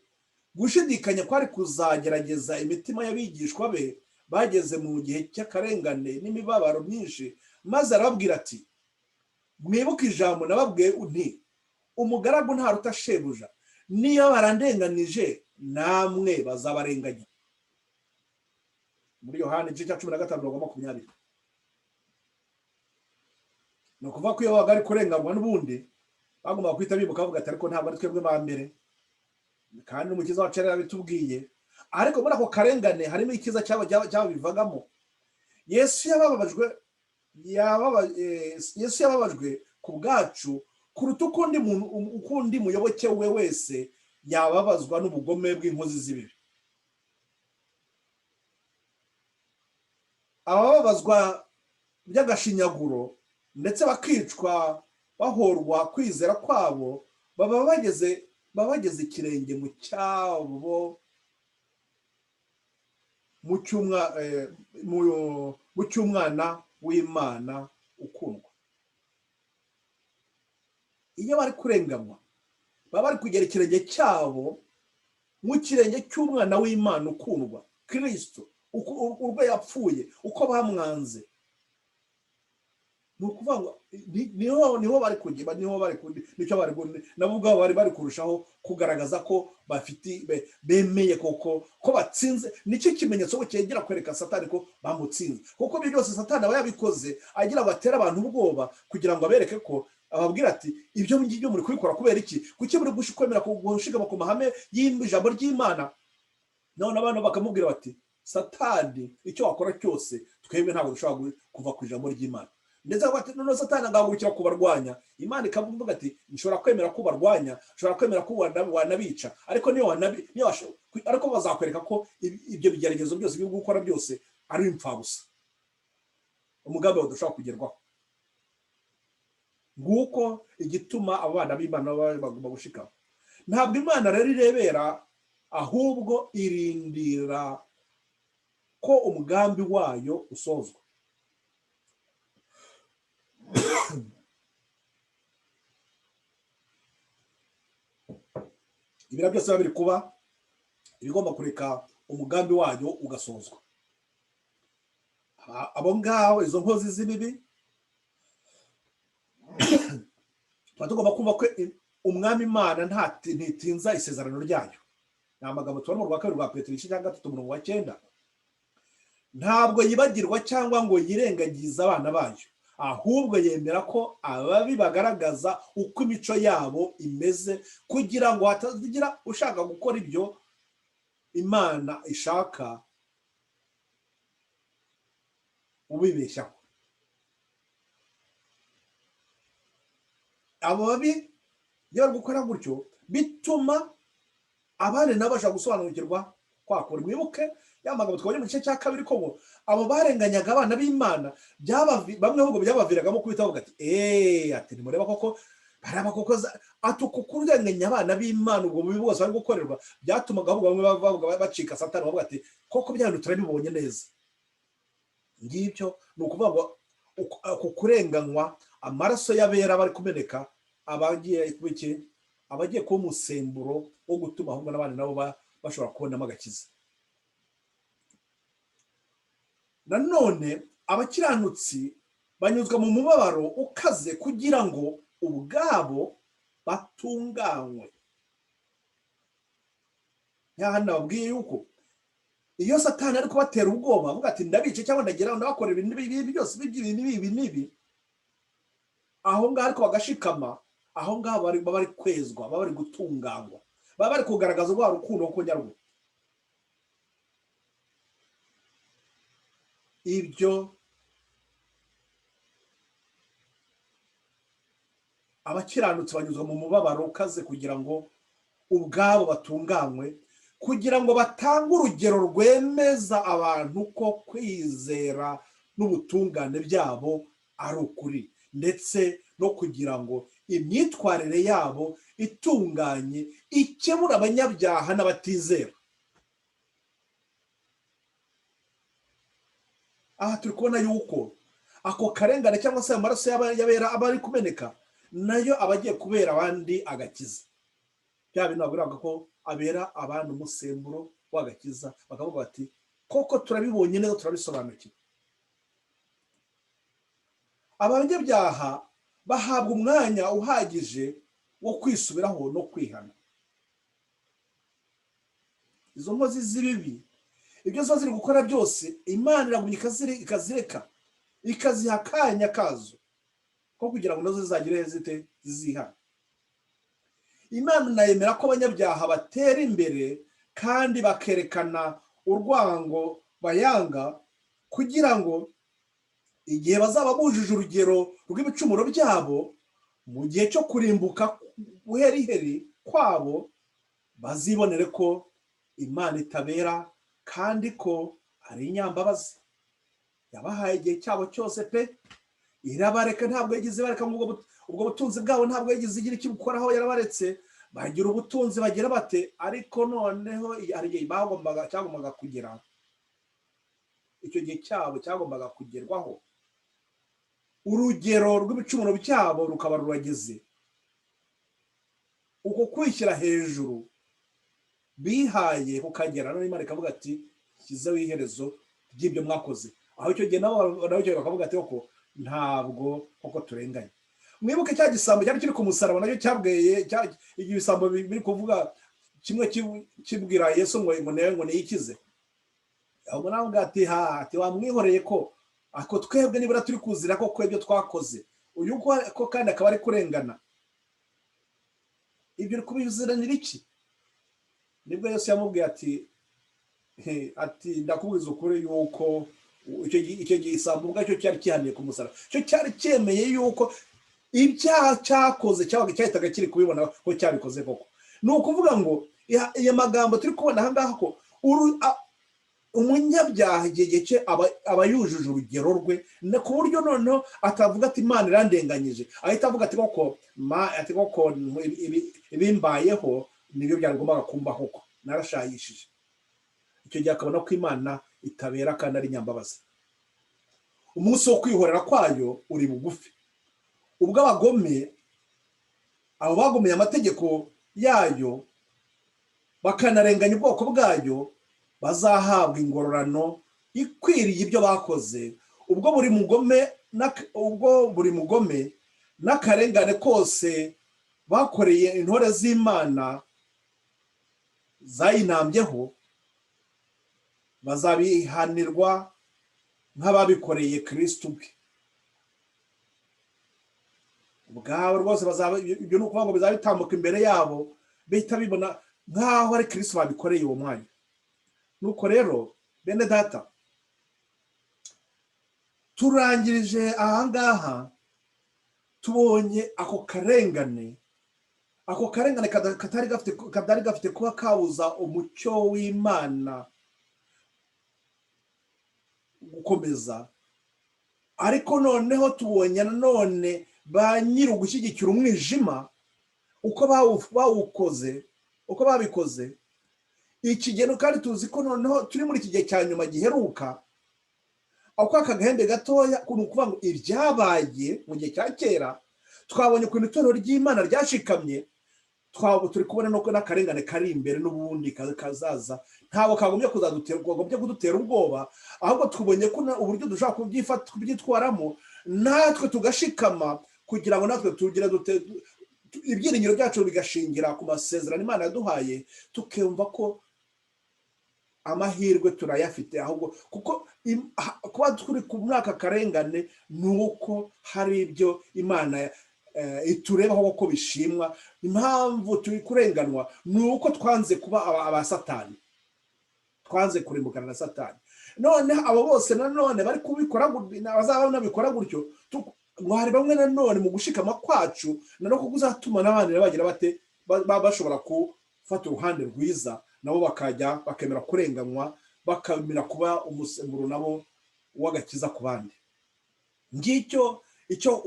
gushidikanya kwari kuzagerageza imitima y'abigishwa be bageze mu gihe cy'akarengane n'imibabaro myinshi, maze arababwira ati, mwibuke ijambo nababwiye nti umugaragu ntaruta shebuja, niyo barandenganije namwe bazabarenganya. Muri Yohana igice cya 15:20. Ni ukuvuga ko iyo wabaga ari kurenganywa n'ubundi bagomba guhita bibuka bavuga ati ariko ntabwo ari twebwe ba mbere, kandi umukiza wacu yari yabitubwiye. Ariko muri ako karengane harimo ikiza cyabivagamo. Yesu yababajwe ku bwacu kuruta ukundi muyoboke we wese yababazwa n'ubugome bw'inkozi z'ibibi. Ababazwa by'agashinyaguro ndetse bakicwa bahorwa kwizera kwabo, baba bageze ikirenge mu cyabo mu cy'umwana w'Imana ukundwa. Iyo bari kurenganywa, baba bari kugera ikirenge cyabo mu kirenge cy'umwana w'Imana ukundwa, Kristo, urwo yapfuye, uko bamwanze. Ni ukuvuga ngo niho bari kugenda, nicyo nabo ubwabo bari kurushaho kugaragaza ko bemeye ko batsinze. Nicyo kimenyetso cyegera kwereka Satani ko bamutsinze, kuko ibyo byose Satani aba yabikoze agira batera abantu ubwoba kugira ngo abereke ko, ababwira ati ibyo ngibyo muri kubikora kubera iki? Kuki muri kwemera gushigama ku mahame y'ijambo ry'Imana? None abantu bakamubwira bati, Satani icyo wakora cyose twebwe ntabwo dushobora kuva ku ijambo ry'Imana. Ndetse none Satani agahagurukira kubarwanya, Imana ikavuga ati nshobora kwemera ko barwanya, nshobora kwemera ko wanabica, ariko ariko bazakwereka ko ibyo bigeragezo byose byo gukora byose ari impfabusa, umugambi wawe dushobora kugerwaho. Nguko igituma abana b'Imana bagomba gushikama. Ntabwo Imana rero irebera, ahubwo irindira ko umugambi wayo usozwa. Ibira byose biba biri kuba, ibigomba kureka umugambi wayo ugasozwa. Abo ngabo, izo nkozi z'ibibi, tugomba kumva ko umwami Imana ntitinza isezerano ryayo. Ni amagambo tubona mu rwa 2 Petero 3:9. Ntabwo yibagirwa cyangwa ngo yirengagize abana bayo, ahubwo yemera ko ababi bagaragaza uko imico yabo imeze, kugira ngo hatagira ushaka gukora ibyo Imana ishaka ubibeshyaho. Abo babi iyo bari gukora gutyo bituma abandi nabo bashaka gusobanukirwa kwakora. Mwibuke ya magambo twabonye mu gice cya 2 ko abo barenganyaga abana b'Imana bamwe ahubwo byabaviragamo kubita bavuga ati ati nimureba koko baraba koko kurenganya abana b'Imana, ubwo bubi bwose bari gukorerwa byatumaga ahubwo bamwe bavuga bacika Satani, bavuga ati koko byanyu turabibonye neza. Ngibyo ni ukuvuga ngo ku kurenganywa, amaraso y'abera bari kumeneka, abagiye kuba umusemburo wo gutuma ahubwo n'abandi nabo bashobora kubonamo agakiza. Nanone abakiranutsi banyuzwa mu mubabaro ukaze kugira ngo ubwabo batunganywe. Nyahana babwiye yuko iyo Satani ari kubatera ubwoba avuga ati ndabice cyangwa ndabakorera ibintu byose n'ibi, aho ngaho ariko bagashikama, aho ngaho bari kwezwa, bari gutunganywa, bari kugaragaza rwa rukundo ko nyarwo. Ibyo abakiranutsi banyuzwa mu mubabaro ukaze kugira ngo ubwabo batunganywe kugira ngo batange urugero rwemeza abantu ko kwizera n'ubutungane byabo ari ukuri, ndetse no kugira ngo imyitwarire yabo itunganye ikemura abanyabyaha n'abatizera. Aha turi kubona yuko ako karengane cyangwa se amaraso y'abera aba ari kumeneka, nayo aba agiye kubera abandi agakiza. Bya bintu bavuga ko abera abandi umusemburo w'agakiza, bakavuga bati koko turabibonye neza, turabisobanukiwe. Abanyabyaha bahabwa umwanya uhagije wo kwisubiraho no kwihana. Izo nkozi z'ibibi, ibyo zo ziri gukora byose, Imana iragumya ikazireka, ikaziha akanya kazo ko kugira ngo nazo zizagire zite zizihana. Imana inayemera ko abanyabyaha batera imbere kandi bakerekana urwango bayanga, kugira ngo igihe bazaba bujuje urugero rw'ibicumuro byabo, mu gihe cyo kurimbuka buheriheri kwabo, bazibonere ko Imana itabera kandi ko ari inyambabazi. Yabahaye igihe cyabo cyose pe, irabareka, ntabwo yagize bareka ngo ubwo butunzi bwabo ntabwo yagize igira icyo bukoraho, yarabaretse bagira ubutunzi bagira bate, ariko noneho hari igihe cyagombaga kugera, icyo gihe cyabo cyagombaga kugerwaho, urugero rw'ibicumuro byabo rukaba rurageze. Uko kwishyira hejuru bihaye kukagera, none Imana ikavuga ati shyizeho iherezo ry'ibyo mwakoze. Aho icyo gihe nabo bakavuga ati koko ntabwo koko turenganye. Mwibuke cya gisambo cyari kiri ku musaraba, nacyo cyabweye ibisambo biri kuvuga kimwe kibwira Yesu ngo niyikize. Ahubwo nawe ati wamwihoreye ko ako twebwe nibura turi kuzira ko ibyo twakoze, uyu ko kandi akaba ari kurengana. Ibyo kubiziranira iki? Nibwo Yesu yamubwiye ati ndakubwiza ukuri yuko icyo gisambo ubwacyo cyari kihaniye ku musaraba, cyo cyari cyemeye yuko ibyaha cyakoze cyahitaga kiri kubibona ko cyabikoze koko. Ni ukuvuga ngo iyo magambo turi kubona aha ngaha ko umunyabyaha igihe cye aba yujuje urugero rwe, ku buryo noneho atavuga ati Imana irandenganyije, ahita avuga ati koko ibimbayeho nibyo byagombaga kumbaho, ko narashayishije. Icyo gihe akabona ko Imana itabera kandi ari nyambabazi. Umunsi wo kwihorera kwayo uri bugufi, ubwo abagome, abo bagomeye amategeko yayo bakanarenganya ubwoko bwayo, bazahabwa ingororano ikwiriye ibyo bakoze. Ubwo buri mugome n'akarengane kose bakoreye intore z'Imana zayinambyeho, bazabihanirwa nk'ababikoreye Kristo ubwe. Ubwabo rwose ibyo ni ukuvuga ngo bizaba bitambuka imbere yabo, bihita bibona nk'aho ari Kristo babikoreye uwo mwanya. Nuko rero bene data, turangirije aha ngaha tubonye ako karengane katari gafite kuba kabuza umucyo w'Imana gukomeza. Ariko noneho tubonye nanone ba nyiri ugushyigikira umwijima uko babikoze. Ikigeno kandi tuzi ko noneho turi muri iki gihe cya nyuma giheruka, ako aka gahembe gatoya, ni ukuvuga ngo ibyabaye mu gihe cya kera twabonye ukuntu itorero ry'Imana ryashikamye, turi kubona nuko n'akarengane kari imbere n'ubundi kazaza ntabwo kagombye kudutera ubwoba, ahubwo twubonye ko uburyo dushobora kubyitwaramo natwe tugashikama, kugira ngo natwe tugire ibyiringiro byacu bigashingira ku masezerano Imana yaduhaye, tukumva ko amahirwe turayafite. Ahubwo kuko kuba turi muri aka karengane ni uko hari ibyo Imana iturebaho ko bishimwa. Impamvu turi kurenganwa ni uko twanze kuba abasatani, twanze kurimbukana na Satani. None abo bose nanone bari kubikora, bazaba nabikora gutyo, hari bamwe nanone mu gushikama kwacu nanone kuzatuma n'abandi bagira bate bashobora gufata uruhande rwiza, nabo bakajya bakemera kurenganywa, bakamera kuba umusemburo nabo w'agakiza ku bandi. Ngicyo icyo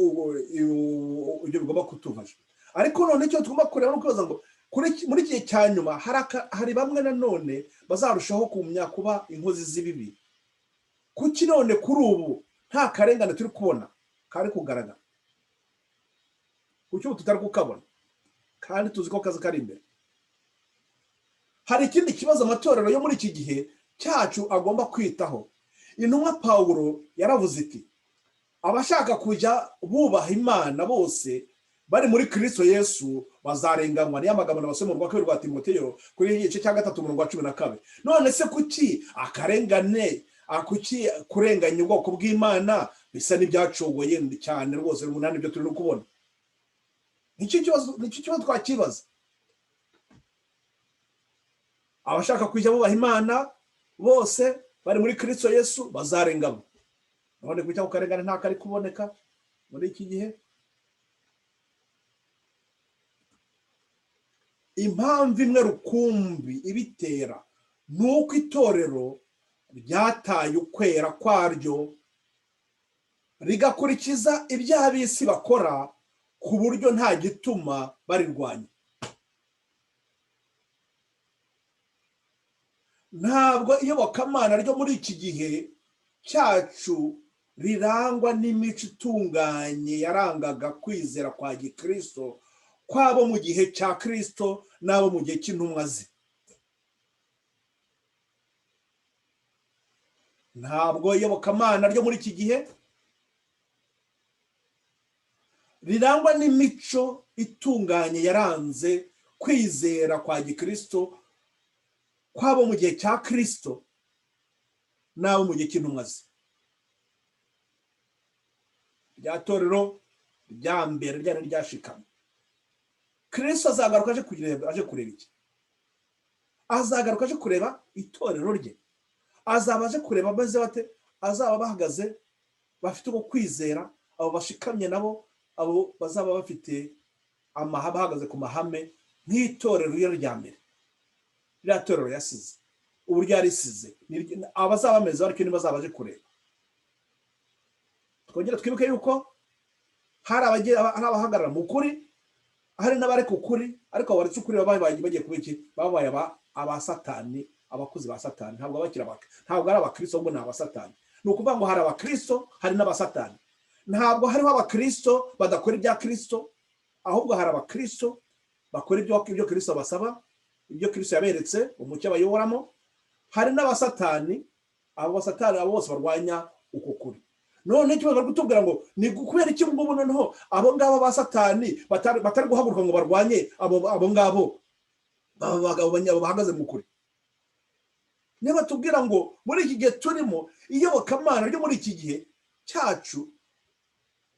ibyo bigomba kutubaza. Ariko none icyo tugomba kureba no kwibaza ngo muri gihe cya nyuma hari bamwe nanone bazarushaho kumenya kuba inkozi z'ibibi. Kuki none kuri ubu nta karengane turi kubona kari kugaragara? Kuki ubu tutari kukabona kandi tuzi ko kazi kari imbere? Hari ikindi kibazo amatorero yo muri iki gihe cyacu agomba kwitaho. Intumwa Pawulo yaravuze iti, abashaka kujya bubaha Imana bose bari muri Kristo Yesu bazarenganywa. Niyo magambo nabasoma mu rwa 2 Timoteyo kuri igice cya 3 umurongo wa 12. None se kuki akarengane, kuki kurenganya ubwoko bw'Imana bisa n'ibyacogoye cyane rwose umunani byo turi no kubona? Nicyo kibazo twakibaza. Abashaka kujya bubaha Imana bose bari muri Kristo Yesu bazarenganywa. None kuki akarengane nta kari kuboneka muri iki gihe? Impamvu imwe rukumbi ibitera nuko itorero ryataye ukwera kwaryo rigakurikiza iby'abisi bakora, ku buryo nta gituma barirwanya. Ntabwo iyobokamana ryo muri iki gihe cyacu rirangwa n'imico itunganye yarangaga kwizera kwa Gikristo kwabo mu gihe cya Kristo n'abo mu gihe cy'intumwa ze. Ntabwo iyobokamana ryo muri iki gihe rirangwa n'imico itunganye yaranze kwizera kwa Gikristo kwabo mu gihe cya Kristo n'abo mu gihe cy'intumwa ze. Rya torero rya mbere ryari ryashikamye. Kristo azagaruka aje kureba iki? Azagaruka aje kureba itorero rye. Azaba aje kureba maze bate? Azaba bahagaze bafite uko kwizera, abo bashikamye nabo, abo bazaba bafite bahagaze ku mahame nk'itorero rya mbere. Rya torero yasize, ubu ryarisize, abazaba bameze bariko ni bazaba baje kureba. Twongera twibuke yuko hari abahagarara mu kuri, hari n'abari ku kuri, ariko abaretse ukuri bagiye kuba iki? Babaye abasatani, abakuzi ba Satani. Ntabwo ntabwo ari abakristo, ngo ni abasatani. Ni ukuvuga ngo hari abakristo, hari n'abasatani. Ntabwo hariho abakristo badakora ibya Kristo, ahubwo hari abakristo bakora ibyo Kristo basaba, ibyo Kristo yaberetse, umucyo bayoboramo. Hari n'abasatani, abo basatani abo bose barwanya uko kuri. None icyo bari kutubwira ngo ni kubera iki ngubu noneho abo ngabo ba Satani batari guhaguruka ngo barwanye abo ngabo bahagaze mu kuri? Niba tubwira ngo muri iki gihe turimo iyobokamana ryo muri iki gihe cyacu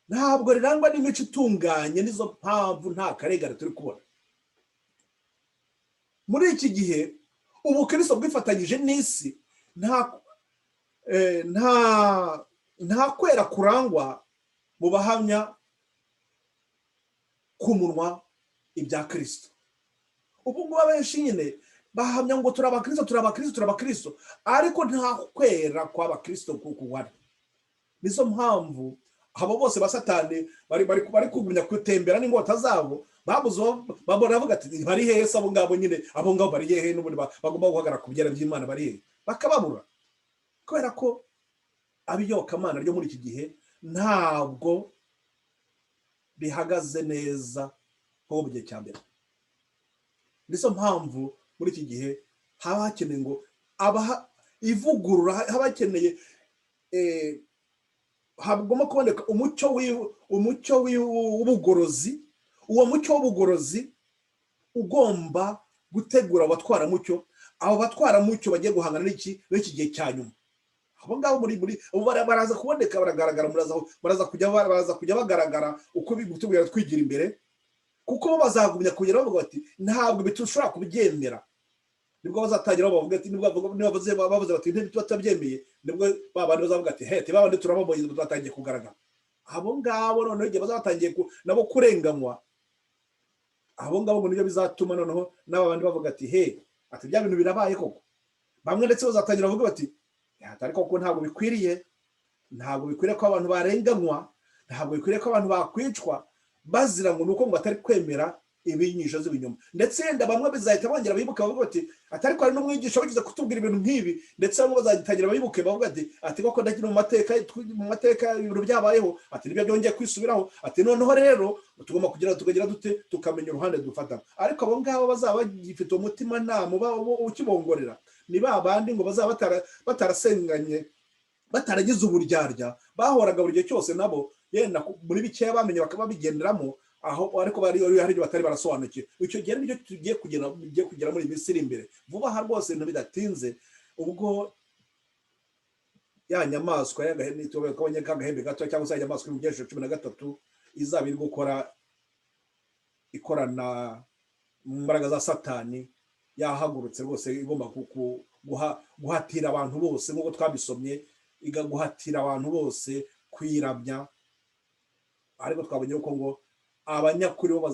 ntabwo rirangwa n'imico itunganye, nizo mpamvu nta karengane turi kubona. Muri iki gihe ubukristo bwifatanyije n'isi, nta kwera kurangwa mu bahamya ku munwa ibya Kristo. Ubu ngubu abenshi nyine bahamya ngo turabakristo, ariko nta kwera kw'abakristo kuguhari. Nizo mpamvu abo bose ba Satani bari kugumya kutembera n'ingota zabo, bavuga ati bari hehe se abo ngabo? Nyine abo ngabo bari hehe? N'ubundi bagomba guhagarara ku byera by'Imana bari hehe? Bakababura, kubera ko abiyobokamana ryo muri iki gihe ntabwo bihagaze neza nko mu gihe cya mbere. Nizo mpamvu muri iki gihe haba hakeneye ngo ivugurura, haba hakeneye hagomba kuboneka umucyo w'ubugorozi. Uwo mucyo w'ubugorozi ugomba gutegura abatwaramucyo. Abo batwaramucyo bagiye guhangana n'iki gihe cya nyuma. Abo ngabo baraza kuboneka, baragaragara, baraza kujya bagaragara uko bitubwira twigira imbere, kuko bazagumya kugera bavuga bati ntabwo bitushobora kubyemera. Nibwo bazatangira bavuga ati bavuze bati ntibatabyemeye, nibwo babandi bazavuga ati hete babandi turabamoye, batangiye kugaragara. Abo ngabo none igihe bazatangiye nabo kurenganywa, abo ngabo ngo nibyo bizatuma noneho n'abandi bavuga ati he, ati bya bintu birabaye koko. Bamwe ndetse bazatangira bavuga bati ariko koko ntabwo bikwiriye, ntabwo bikwiriye ko abantu barenganywa, ntabwo bikwiriye ko abantu bakwicwa bazira ngo nuko ngo batari kwemera ibinyisho z'ibinyoma. Ndetse yenda bamwe bizahita bongera bibuka bavuga bati atari ko ari n'umwigisha wagize kutubwira ibintu nk'ibi, ndetse bamwe bazagitangira bibuke bavuga ati koko ndagira mu mateka ibintu byabayeho, ati nibyo byongeye kwisubiraho, ati noneho rero tugomba tukagira dute tukamenya uruhande dufata. Ariko abo ngabo bazaba bagifite umutima nama ukibongorera ni ba bandi ngo bazaba batarasenganye, bataragize uburyarya, bahoraga buri gihe cyose nabo yenda muri bikeya bamenye bakaba bigenderamo aho, ariko hari ibyo batari barasobanukiwe. Icyo gihe nibyo tugiye kugera muri minsi iri imbere vuba aha rwose, ibintu bidatinze, ubwo ya nyamaswa y'agahembe gato cyangwa se inyamaswa mu byiciro 13 izaba iri ikorana mu mbaraga za Satani, yahagurutse rwose igomba guhatira abantu bose nk'uko twabisomye, guhatira abantu bose kwiramya. Ariko twabonye uko ngo abanyakuri bo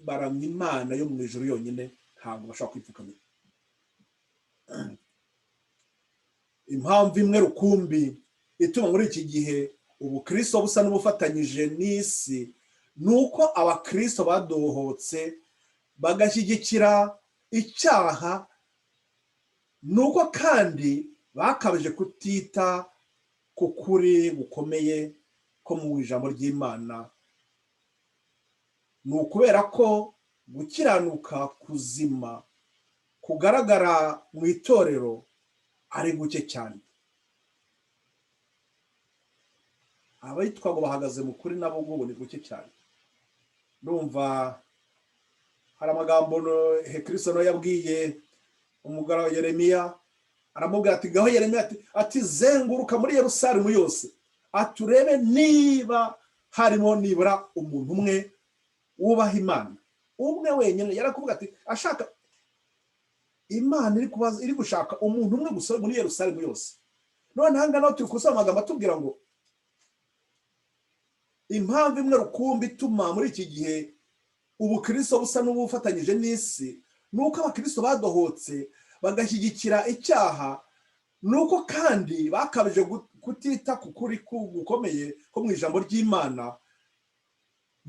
baramya Imana yo mu ijuru yonyine, ntabwo bashobora kwipfukamira. Impamvu imwe rukumbi ituma muri iki gihe ubukristo busa n'ubufatanyije n'isi nuko abakristo badohotse bagashyigikira icyaha, nuko kandi bakabije kutita ku kuri gukomeye ko mu ijambo ry'Imana. Ni ukubera ko gukiranuka kuzima kugaragara mu itorero ari guke cyane. Abayitwa ngo bahagaze mu kuri nabo ngo ni guke cyane. Ndumva hari amagambo Kristo no yabwiye umugara wa Yeremiya, aramubwira ati gaho Yeremiya ati zenguruka muri Yerusalemu yose, aturebe niba harimo nibura umuntu umwe wubaha Imana, umwe wenyine. Yarakuvuga ati ashaka Imana iri gushaka umuntu umwe gusa muri Yerusalemu yose. None hanga naho turi kusoma amagambo atubwira ngo impamvu imwe rukumbi ituma muri iki gihe ubukristo busa n'ubufatanyije n'isi nuko abakristo badohotse bagashyigikira icyaha, nuko kandi bakabije kutita ku kuri gukomeye ko mu ijambo ry'Imana.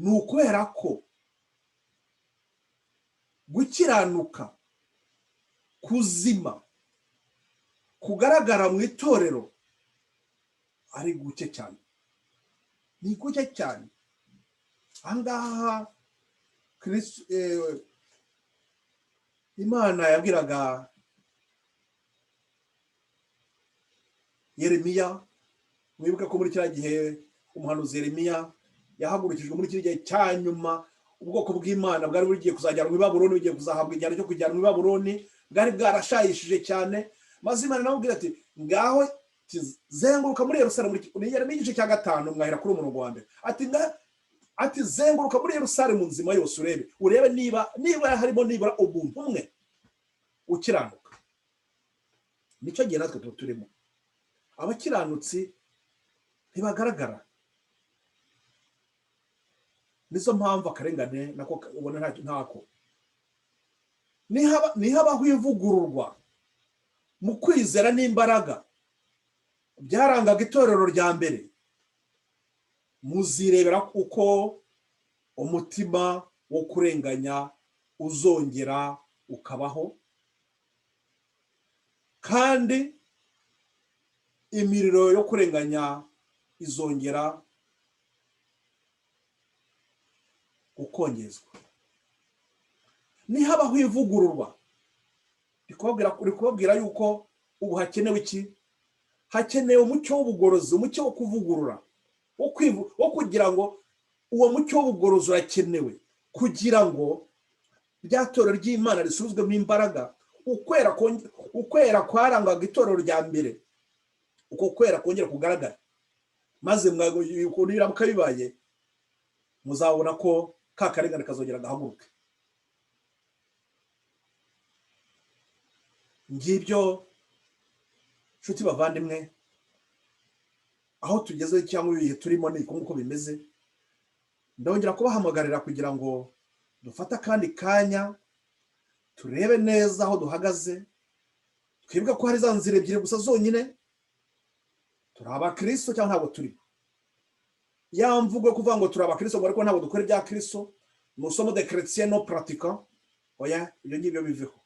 Ni ukubera ko gukiranuka kuzima kugaragara mu itorero ari guke cyane, ni guke cyane. Ahangaha Imana yabwiraga Yeremiya, mwibuke ko muri kiriya gihe umuhanuzi Yeremiya yahagurukijwe muri kiriya gihe cya nyuma, ubwoko bw'Imana bwari bugiye kuzajyanwa i Babuloni, bugiye kuzahabwa igihano cyo kujyanwa i Babuloni, bwari bwarashayishije cyane. Maze Imana namubwira ati ngaho zenguruka muri Yerusalemu. Ni Yeremiya igice cya 5 mwahera kuri umurongo wa mbere, ati zenguruka muri Yerusalemu nzima yose urebe niba harimo nibura umuntu umwe ukiranuka. Nicyo gihe natwe turimo, abakiranutsi ntibagaragara. Nizo mpamvu akarengane nako ubona ntako. Nihabaho ivugururwa mu kwizera n'imbaraga byarangaga itorero rya mbere, muzirebera uko umutima wo kurenganya uzongera ukabaho, kandi imiriro yo kurenganya izongera gukongezwa. Nihabaho ivugururwa, uri kubabwira yuko ubu hakenewe iki? Hakenewe umucyo w'ubugorozi, umucyo wo kuvugurura, wo kugira ngo uwo mucyo w'ubugorozi urakenewe kugira ngo rya torero ry'Imana risubizwemo imbaraga. Ukwera kwarangaga itorero rya mbere, uko kwera kongera kugaragara, maze niramuka bibaye muzabona ko ka karengane kazongera gahaguruke. Ngibyo nshuti bavandimwe, aho tugeze cyangwa ibihe turimo ni uko bimeze. Ndongera kubahamagarira kugira ngo dufata kandi kanya turebe neza aho duhagaze, twibuke ko hari za nzira ebyiri gusa zonyine, turi abakristo cyangwa ntabwo turi. Ya mvugo yo kuvuga ngo turi abakristo ngo ariko ntabwo dukora ibya Kristo, nous sommes des chrétiens non pratiquants, oya, ibyo ngibyo biveho.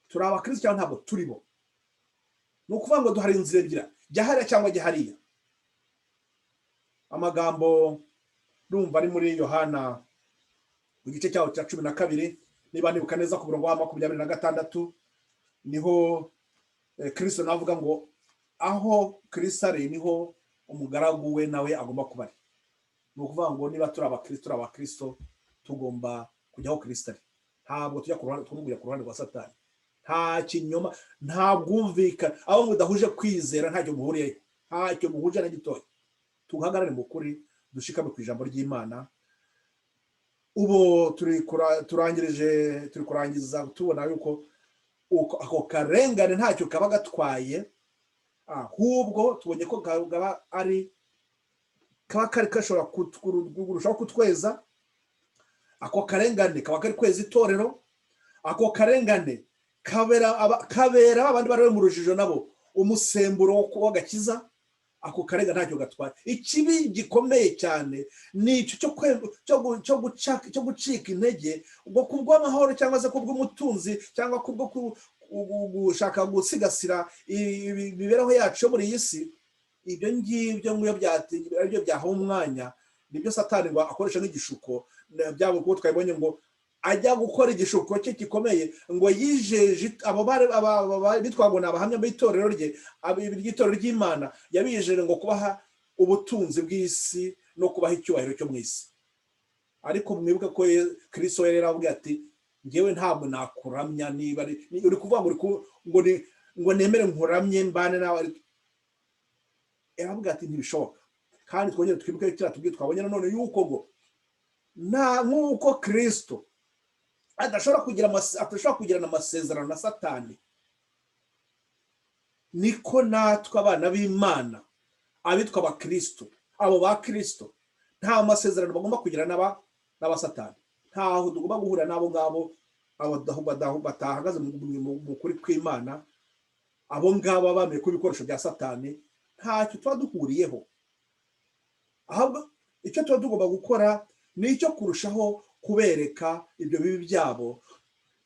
Turi abakristo cyangwa ntabwo turi bo. Ni ukuvuga ngo duhari inzira ebyiri, jya hariya cyangwa jya hariya. Amagambo ndumva ari muri Yohana mu gice cyaho cya 12, niba nibuka neza ku murongo wa 26, niho Kristo navuga ngo aho Kristo ari niho umugaragu we nawe agomba kuba ari. Ni ukuvuga ngo niba turi abakristo tugomba kujya aho Kristo ari, ntabwo tujya ku ruhande rwa Satani. Nta kinyoma, nta bwumvikana, aho mudahuje kwizera ntacyo muhuriye, ntacyo muhuje na gitoya. Tuhagarare mu kuri, dushikame ku ijambo ry'Imana. Ubu turi kurangiza tubona yuko ako karengane ntacyo kaba gatwaye, ahubwo tubonye ko kaba kari gashobora kurushaho kutweza. Ako karengane kaba kari kweza itorero, ako karengane kabera abandi bari mu rujijo nabo umusemburo w'agakiza. Ako karengane ntacyo gatwaye. Ikibi gikomeye cyane ni icyo cyo gucika intege ubwo kubw'amahoro cyangwa se kubw'umutunzi cyangwa kubwo gushaka gusigasira imibereho yacu muri iyi si. Ibyo ngibyo aribyo byahawe umwanya, nibyo Satani ngo akoresha nk'igishuko. Byabo kuko twabonye ngo ajya gukora igishuko cye gikomeye, ngo yijeje abo bitwagona abahamya b'itorero rye, itorero ry'Imana, yabijeje ngo kubaha ubutunzi bw'isi no kubaha icyubahiro cyo mu isi. Ariko mwibuke ko Kristo yari yaravuga ati ngewe ntabwo nakuramya, niba uri kuvuga ngo nemere nkuramye mbane nawe, yaravuga ati ntibishoboka. Kandi twongere twibuke kira twabonye none yuko ngo nk'uko Kristo atashobora kugirana amasezerano na Satani, niko natwe abana b'Imana abitwa abakristo, abo ba Kristo, nta masezerano bagomba kugira n'aba Satani. Ntaho tugomba guhura n'abo ngabo batahagaze mu kuri kw'Imana. Abo ngabo bameye ku bikoresho bya Satani, ntacyo tuba duhuriyeho. Ahubwo icyo tuba tugomba gukora ni icyo kurushaho kubereka ibyo bibi byabo,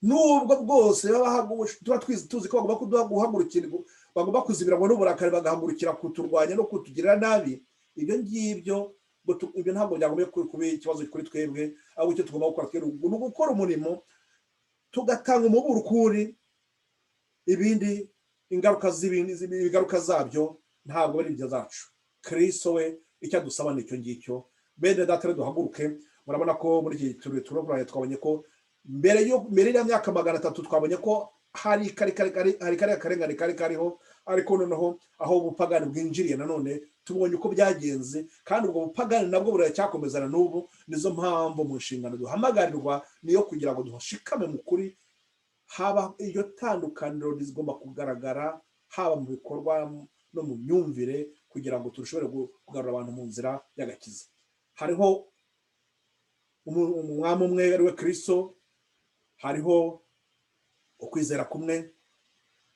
nubwo bwose tuba tuzi ko bagomba guhagurukira, bagomba kuzibira ngo n'uburakari bagahagurukira kuturwanya no kutugirira nabi. Ibyo ngibyo ntabwo byagomba kuba ikibazo kuri twebwe, ahubwo icyo tugomba gukora twebwe ni ugukora umurimo, tugatanga umuburo ukuri. Ibindi ingaruka zabyo ntabwo ari ibyo zacu. Kristo we icyo adusaba ni icyo ngicyo. Bene data duhaguruke. Murabona ko muri iki turaburaye twabonye ko mbere ya myaka 300 twabonye ko hari karengane kariho, ariko noneho aho ubupagani bwinjiriye nanone tubonye uko byagenze, kandi ubwo bupagani nabwo buracyakomezana n'ubu. Nizo mpamvu mu nshingano duhamagarirwa niyo kugira ngo dushikame mu kuri. Haba iryo tandukaniro rigomba kugaragara, haba mu bikorwa no mu myumvire, kugira ngo turashobore kugarura abantu mu nzira y'agakiza. Hariho umwami umwe ari we Kristo, hariho ukwizera kumwe,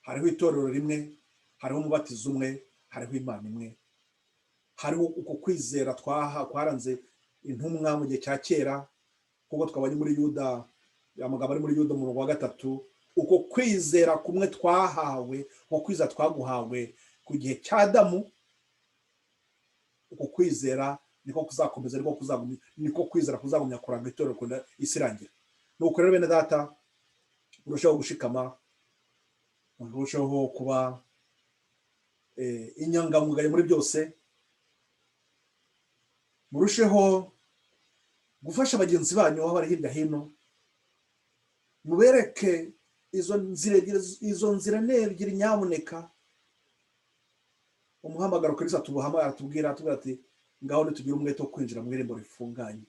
hariho itorero rimwe, hariho umubatizo umwe, hariho Imana imwe, hariho uko kwizera kwaranze intumwa mu gihe cya kera, kuko twabonye muri Yuda, amagambo ari muri Yuda mu wa 3, uko kwizera kumwe twahawe, uko kwizera twaguhawe ku gihe cya Adamu, uko kwizera niko kuzakomeza, niko kwizera kuzagumya kuranga itorero kunda isi irangira. Nuko rero bene data, urushaho gushikama, urushaho kuba inyangamugayo muri byose, murusheho gufasha bagenzi banyu aho bari hirya hino, mubereke izo nzira n'ebyiri. Nyamuneka umuhamagaro Kristo atubwira ati ngaho nitugira umwete wo kwinjira mu irembo rifunganye,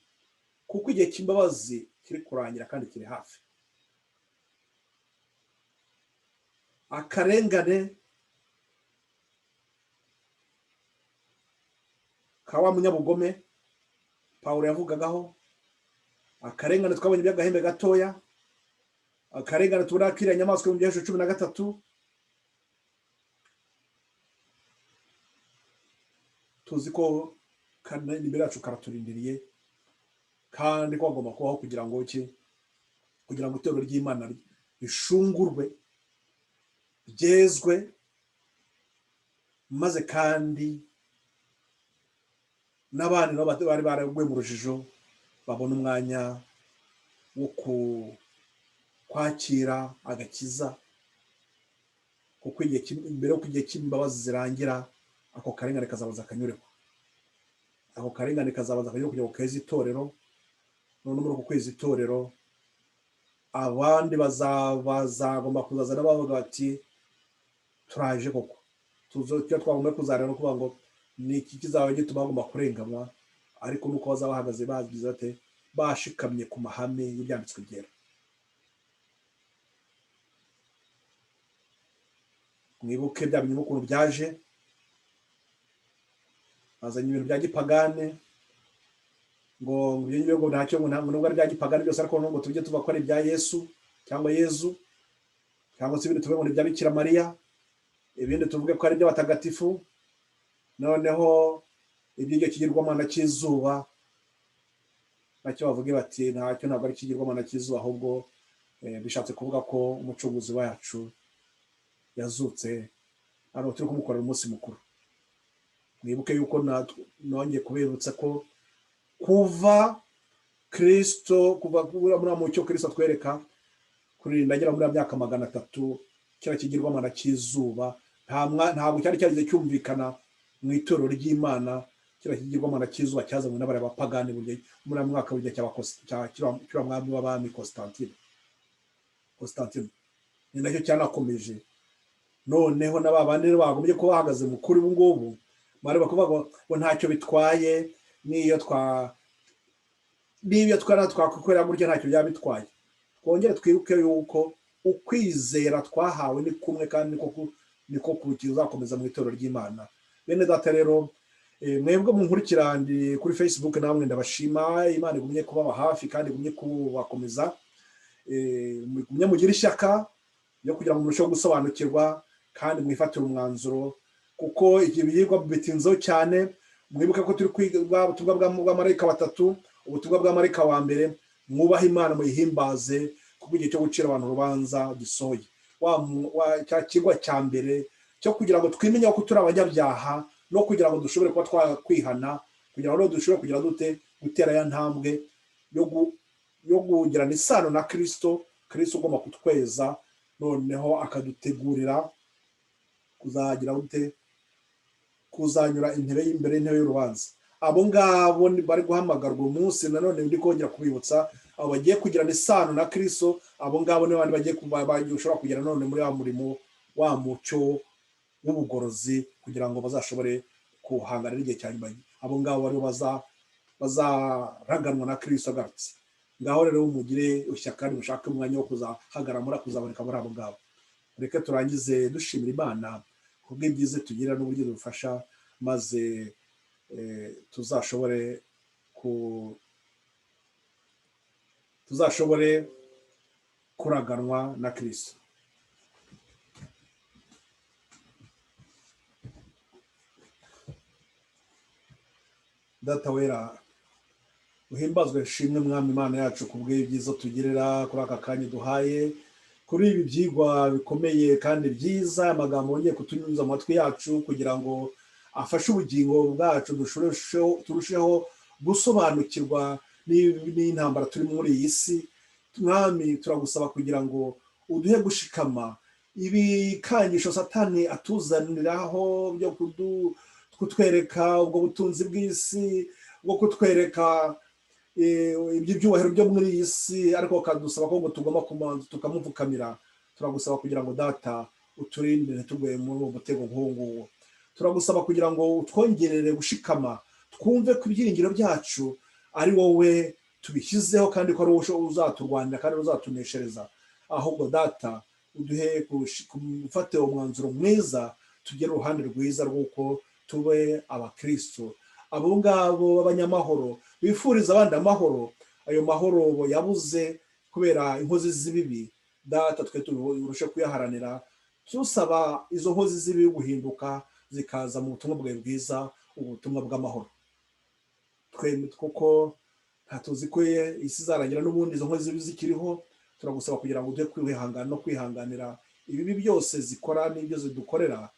kuko igihe cy'imbabazi kiri kurangira kandi kiri hafi. Akarengane ka wa munyabugome Pawulo yavugagaho, akarengane twabonye by'agahembe gatoya, akarengane tubona kiriya nyamaswa mu byahesho 13, tuzi ko imbere yacu karaturindiriye kandi ko agomba kubaho kugira ngo itorero ry'Imana rishungurwe, ryezwe, maze kandi n'abandi bari baraguye mu rujijo babona umwanya wo kwakira agakiza, kuko imbere y'uko igihe cy'imbabazi zirangira ako karengane kazabaza akanyureko, ako karengane kazabaza akanyureko kugira ngo keze itorero. None muri uko kwezi itorero abandi bazagomba kuzazana bavuga bati turaje koko, icyo twagomba kuzarira no kuvuga ngo ni iki kizaba gituma bagomba kurenganywa, ariko nuko bazaba bahagaze bagize bate, bashikamye ku mahame y'ibyanditswe byera. Mwibuke bya bintu ukuntu byaje, bazanye ibintu bya gipagane, ngo ibyo ngo ntacyo, nubwo ari bya gipagane byose, ariko ngo tujye tuva ko ari ibya Yesu cyangwa Yezu, cyangwa se ibindi tuvuge ngo ni ibya Bikira Mariya, ibindi tuvuge ko ari iby'abatagatifu. Noneho iby'icyo kigirwamana cy'izuba nacyo bavuge bati ntacyo, ntabwo ari ikigirwamana cy'izuba, ahubwo bishatse kuvuga ko umucunguzi wacu yazutse, hano turi kumukorera umunsi mukuru. Mwibuke yuko nongeye kubibutsa ko kuva Kristo, kuva muri mucyo Kristo twereka kurinda agera muri myaka 300, kira kigirwamana cy'izuba ntabwo cyari cyagize cyumvikana mu itorero ry'Imana. Kira kigirwamana cy'izuba cyazanywe n'abari bapagani muri mwaka w'igihe cy'abakira mwami w'abami Constantine ni nacyo cyanakomeje. Noneho n'ababandi bagombye kuba bahagaze mu kuri ubu ngubu bari bakuvuga ngo ntacyo bitwaye, n'ibyo twakwikorera burya ntacyo byaba bitwaye. Twongere twibuke yuko ukwizera twahawe ni kumwe, kandi niko kuzakomeza mu itorero ry'Imana. Bene data rero, mwebwe munkurikira kuri Facebook, namwe ndabashima. Imana igumye kubaba hafi kandi igumye kubakomeza, igumye mugira ishyaka yo kugira ngo murusheho gusobanukirwa kandi mwifatire umwanzuro, kuko igihe biyirwa bitinzeho cyane. Mwibuke ko turi kwiga ubutumwa bwa marayika batatu, ubutumwa bwa marayika wa mbere, mwubaha Imana muyihimbaze, kuko igihe cyo gucira abantu urubanza gisohoye. Cya kigwa cya mbere cyo kugira ngo twimenye ko turi abanyabyaha, no kugira ngo dushobore kuba twakwihana, kugira ngo dushobore kugira gutera ya ntambwe yo kugirana isano na Kristo ugomba kutweza, noneho akadutegurira kuzanyura imbere y'intebe y'urubanza. Abo ngabo bari guhamagarwa umunsi, nanone ndi kongera kubibutsa, abo bagiye kugirana isano na Kristo, abo ngabo ni bandi bagiye ushobora kugira none muri wa murimo wa mucyo w'ubugorozi, kugira ngo bazashobore kuhangana n'igihe cya nyuma. Abo ngabo bari bazaraganwa na Kristo agarutse. Ngaho rero mugire ishyaka kandi mushake umwanya wo kuzaboneka muri abo ngabo. Reka turangize dushimira Imana kubw'ibyiza tugira n'uburyo dufasha, maze tuzashobore kuraganwa na Kristo. Data wera, uhimbazwe shimwe mwami Imana yacu kubw'ibyiza tugirira kuri aka kanya duhaye, kuri ibi byigwa bikomeye kandi byiza, amagambo wongeye kutunyuza mu matwi yacu kugira ngo afashe ubugingo bwacu, turusheho gusobanukirwa n'intambara turi muri iyi si. Mwami, turagusaba kugira ngo uduhe gushikama ibikangisho Satani atuzaniraho byo kutwereka ubwo butunzi bw'isi, bwo kutwereka iby'ibyubahiro byo muri iyi si, ariko kadusaba ko ngo tugomba kumanza tukamupfukamira. Turagusaba kugira ngo Data uturinde ntituguye muri uwo mutego nk'uwo. Turagusaba kugira ngo utwongerere gushikama, twumve ko ibyiringiro byacu ari wowe tubishyizeho, kandi ko ari wowe uzaturwanira kandi uzatuneshereza. Ahubwo Data uduhe gufata umwanzuro mwiza, tugere uruhande rwiza rw'uko tube abakristo, abo ngabo b'abanyamahoro bifuriza abandi amahoro, ayo mahoro yabuze kubera inkozi z'ibibi, data twe turushe kuyaharanira, tusaba izo nkozi z'ibibi guhinduka zikaza mu butumwa bwawe bwiza, ubutumwa bw'amahoro. Kuko ntatuzi ko isi izarangira n'ubundi izo nkozi z'ibibi zikiriho, turagusaba kugira ngo duhe kwihangana no kwihanganira ibibi byose zikora n'ibyo zidukorera,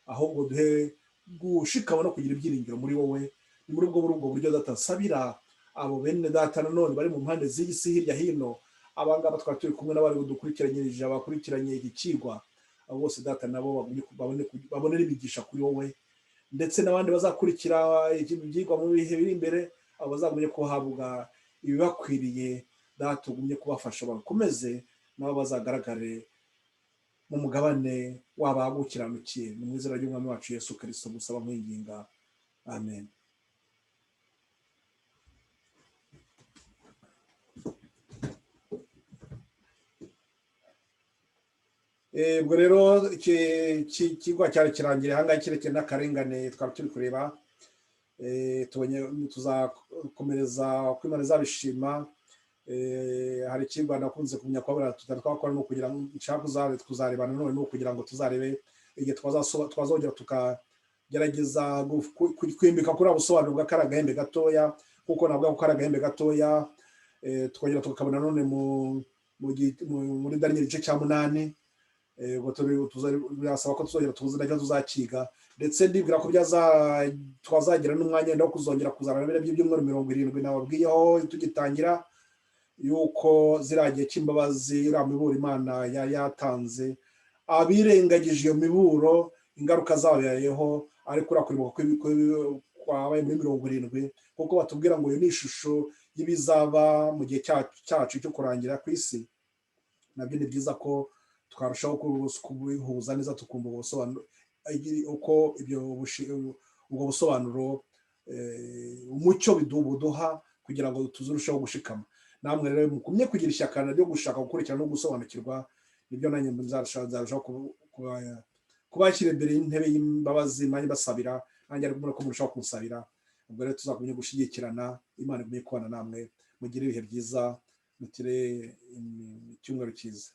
ahubwo duhe gushikama no kugira ibyiringiro muri wowe. Ni muri ubwo buryo data nsabira abo bene data nanone bari mu mpande z'isi hirya hino, abangaba twari turi kumwe n'abari budukurikiranyirije, abakurikiranye iki kigwa, abo bose data nabo babonera imigisha kuri wowe, ndetse n'abandi bazakurikira ibyigwa mu bihe biri imbere, abo bazagumye kuhabwa ibibakwiriye data, ugumye kubafasha bakomeze nabo bazagaragare mu mugabane w'abagukiranukiye. Ni mu izina ry'umwami wacu Yesu Kristo gusaba nkwinginga, amen. Ubwo rero ikigwa cyari kirangiye ahangaha, cyerekeye n'akarengane twari turi kureba. Tuzakomereza uko Imana izabishima. Hari ikigwa nakunze kumenya ko twakora no kugira ngo nshaka kuzarebana none no kugira ngo tuzarebe igihe twazongera tukagerageza kwimbika kuri ubusobanuro bw'akari agahembe gatoya, kuko nabwo ako kari agahembe gatoya twongera tukakabona none muri Daniyeli igice cya 8. Birasaba ko tuzongera tuzakiga, ndetse ndibwira ko twazagira n'umwanya wo kuzongera kuzarana by'ibyumweru 70 nababwiyeho tugitangira, yuko ziragiye cy'imbabazi iriya miburo Imana yari yatanze, abirengagije iyo miburo ingaruka zabayeho, ariko urakureba kwabaye muri 70, kuko batubwira ngo iyo ni ishusho y'ibizaba mu gihe cyacu cyo kurangira ku isi. Nabyo ni byiza ko twarushaho kubihuza neza, tukumva ubusobanuro uko ubwo busobanuro umucyo biduha, kugira ngo tuzurusheho gushikama. Namwe rero mukumye kugira ishyaka ryo gushaka gukurikirana no gusobanukirwa, nibyo nanjye nzarushaho kubashyira imbere y'intebe y'imbabazi, nanjye basabira, nanjye ari ko murushaho kunsabira. Ubwo rero tuzakumye gushyigikirana. Imana igumye kubana namwe, mugire ibihe byiza, mugire icyumweru cyiza.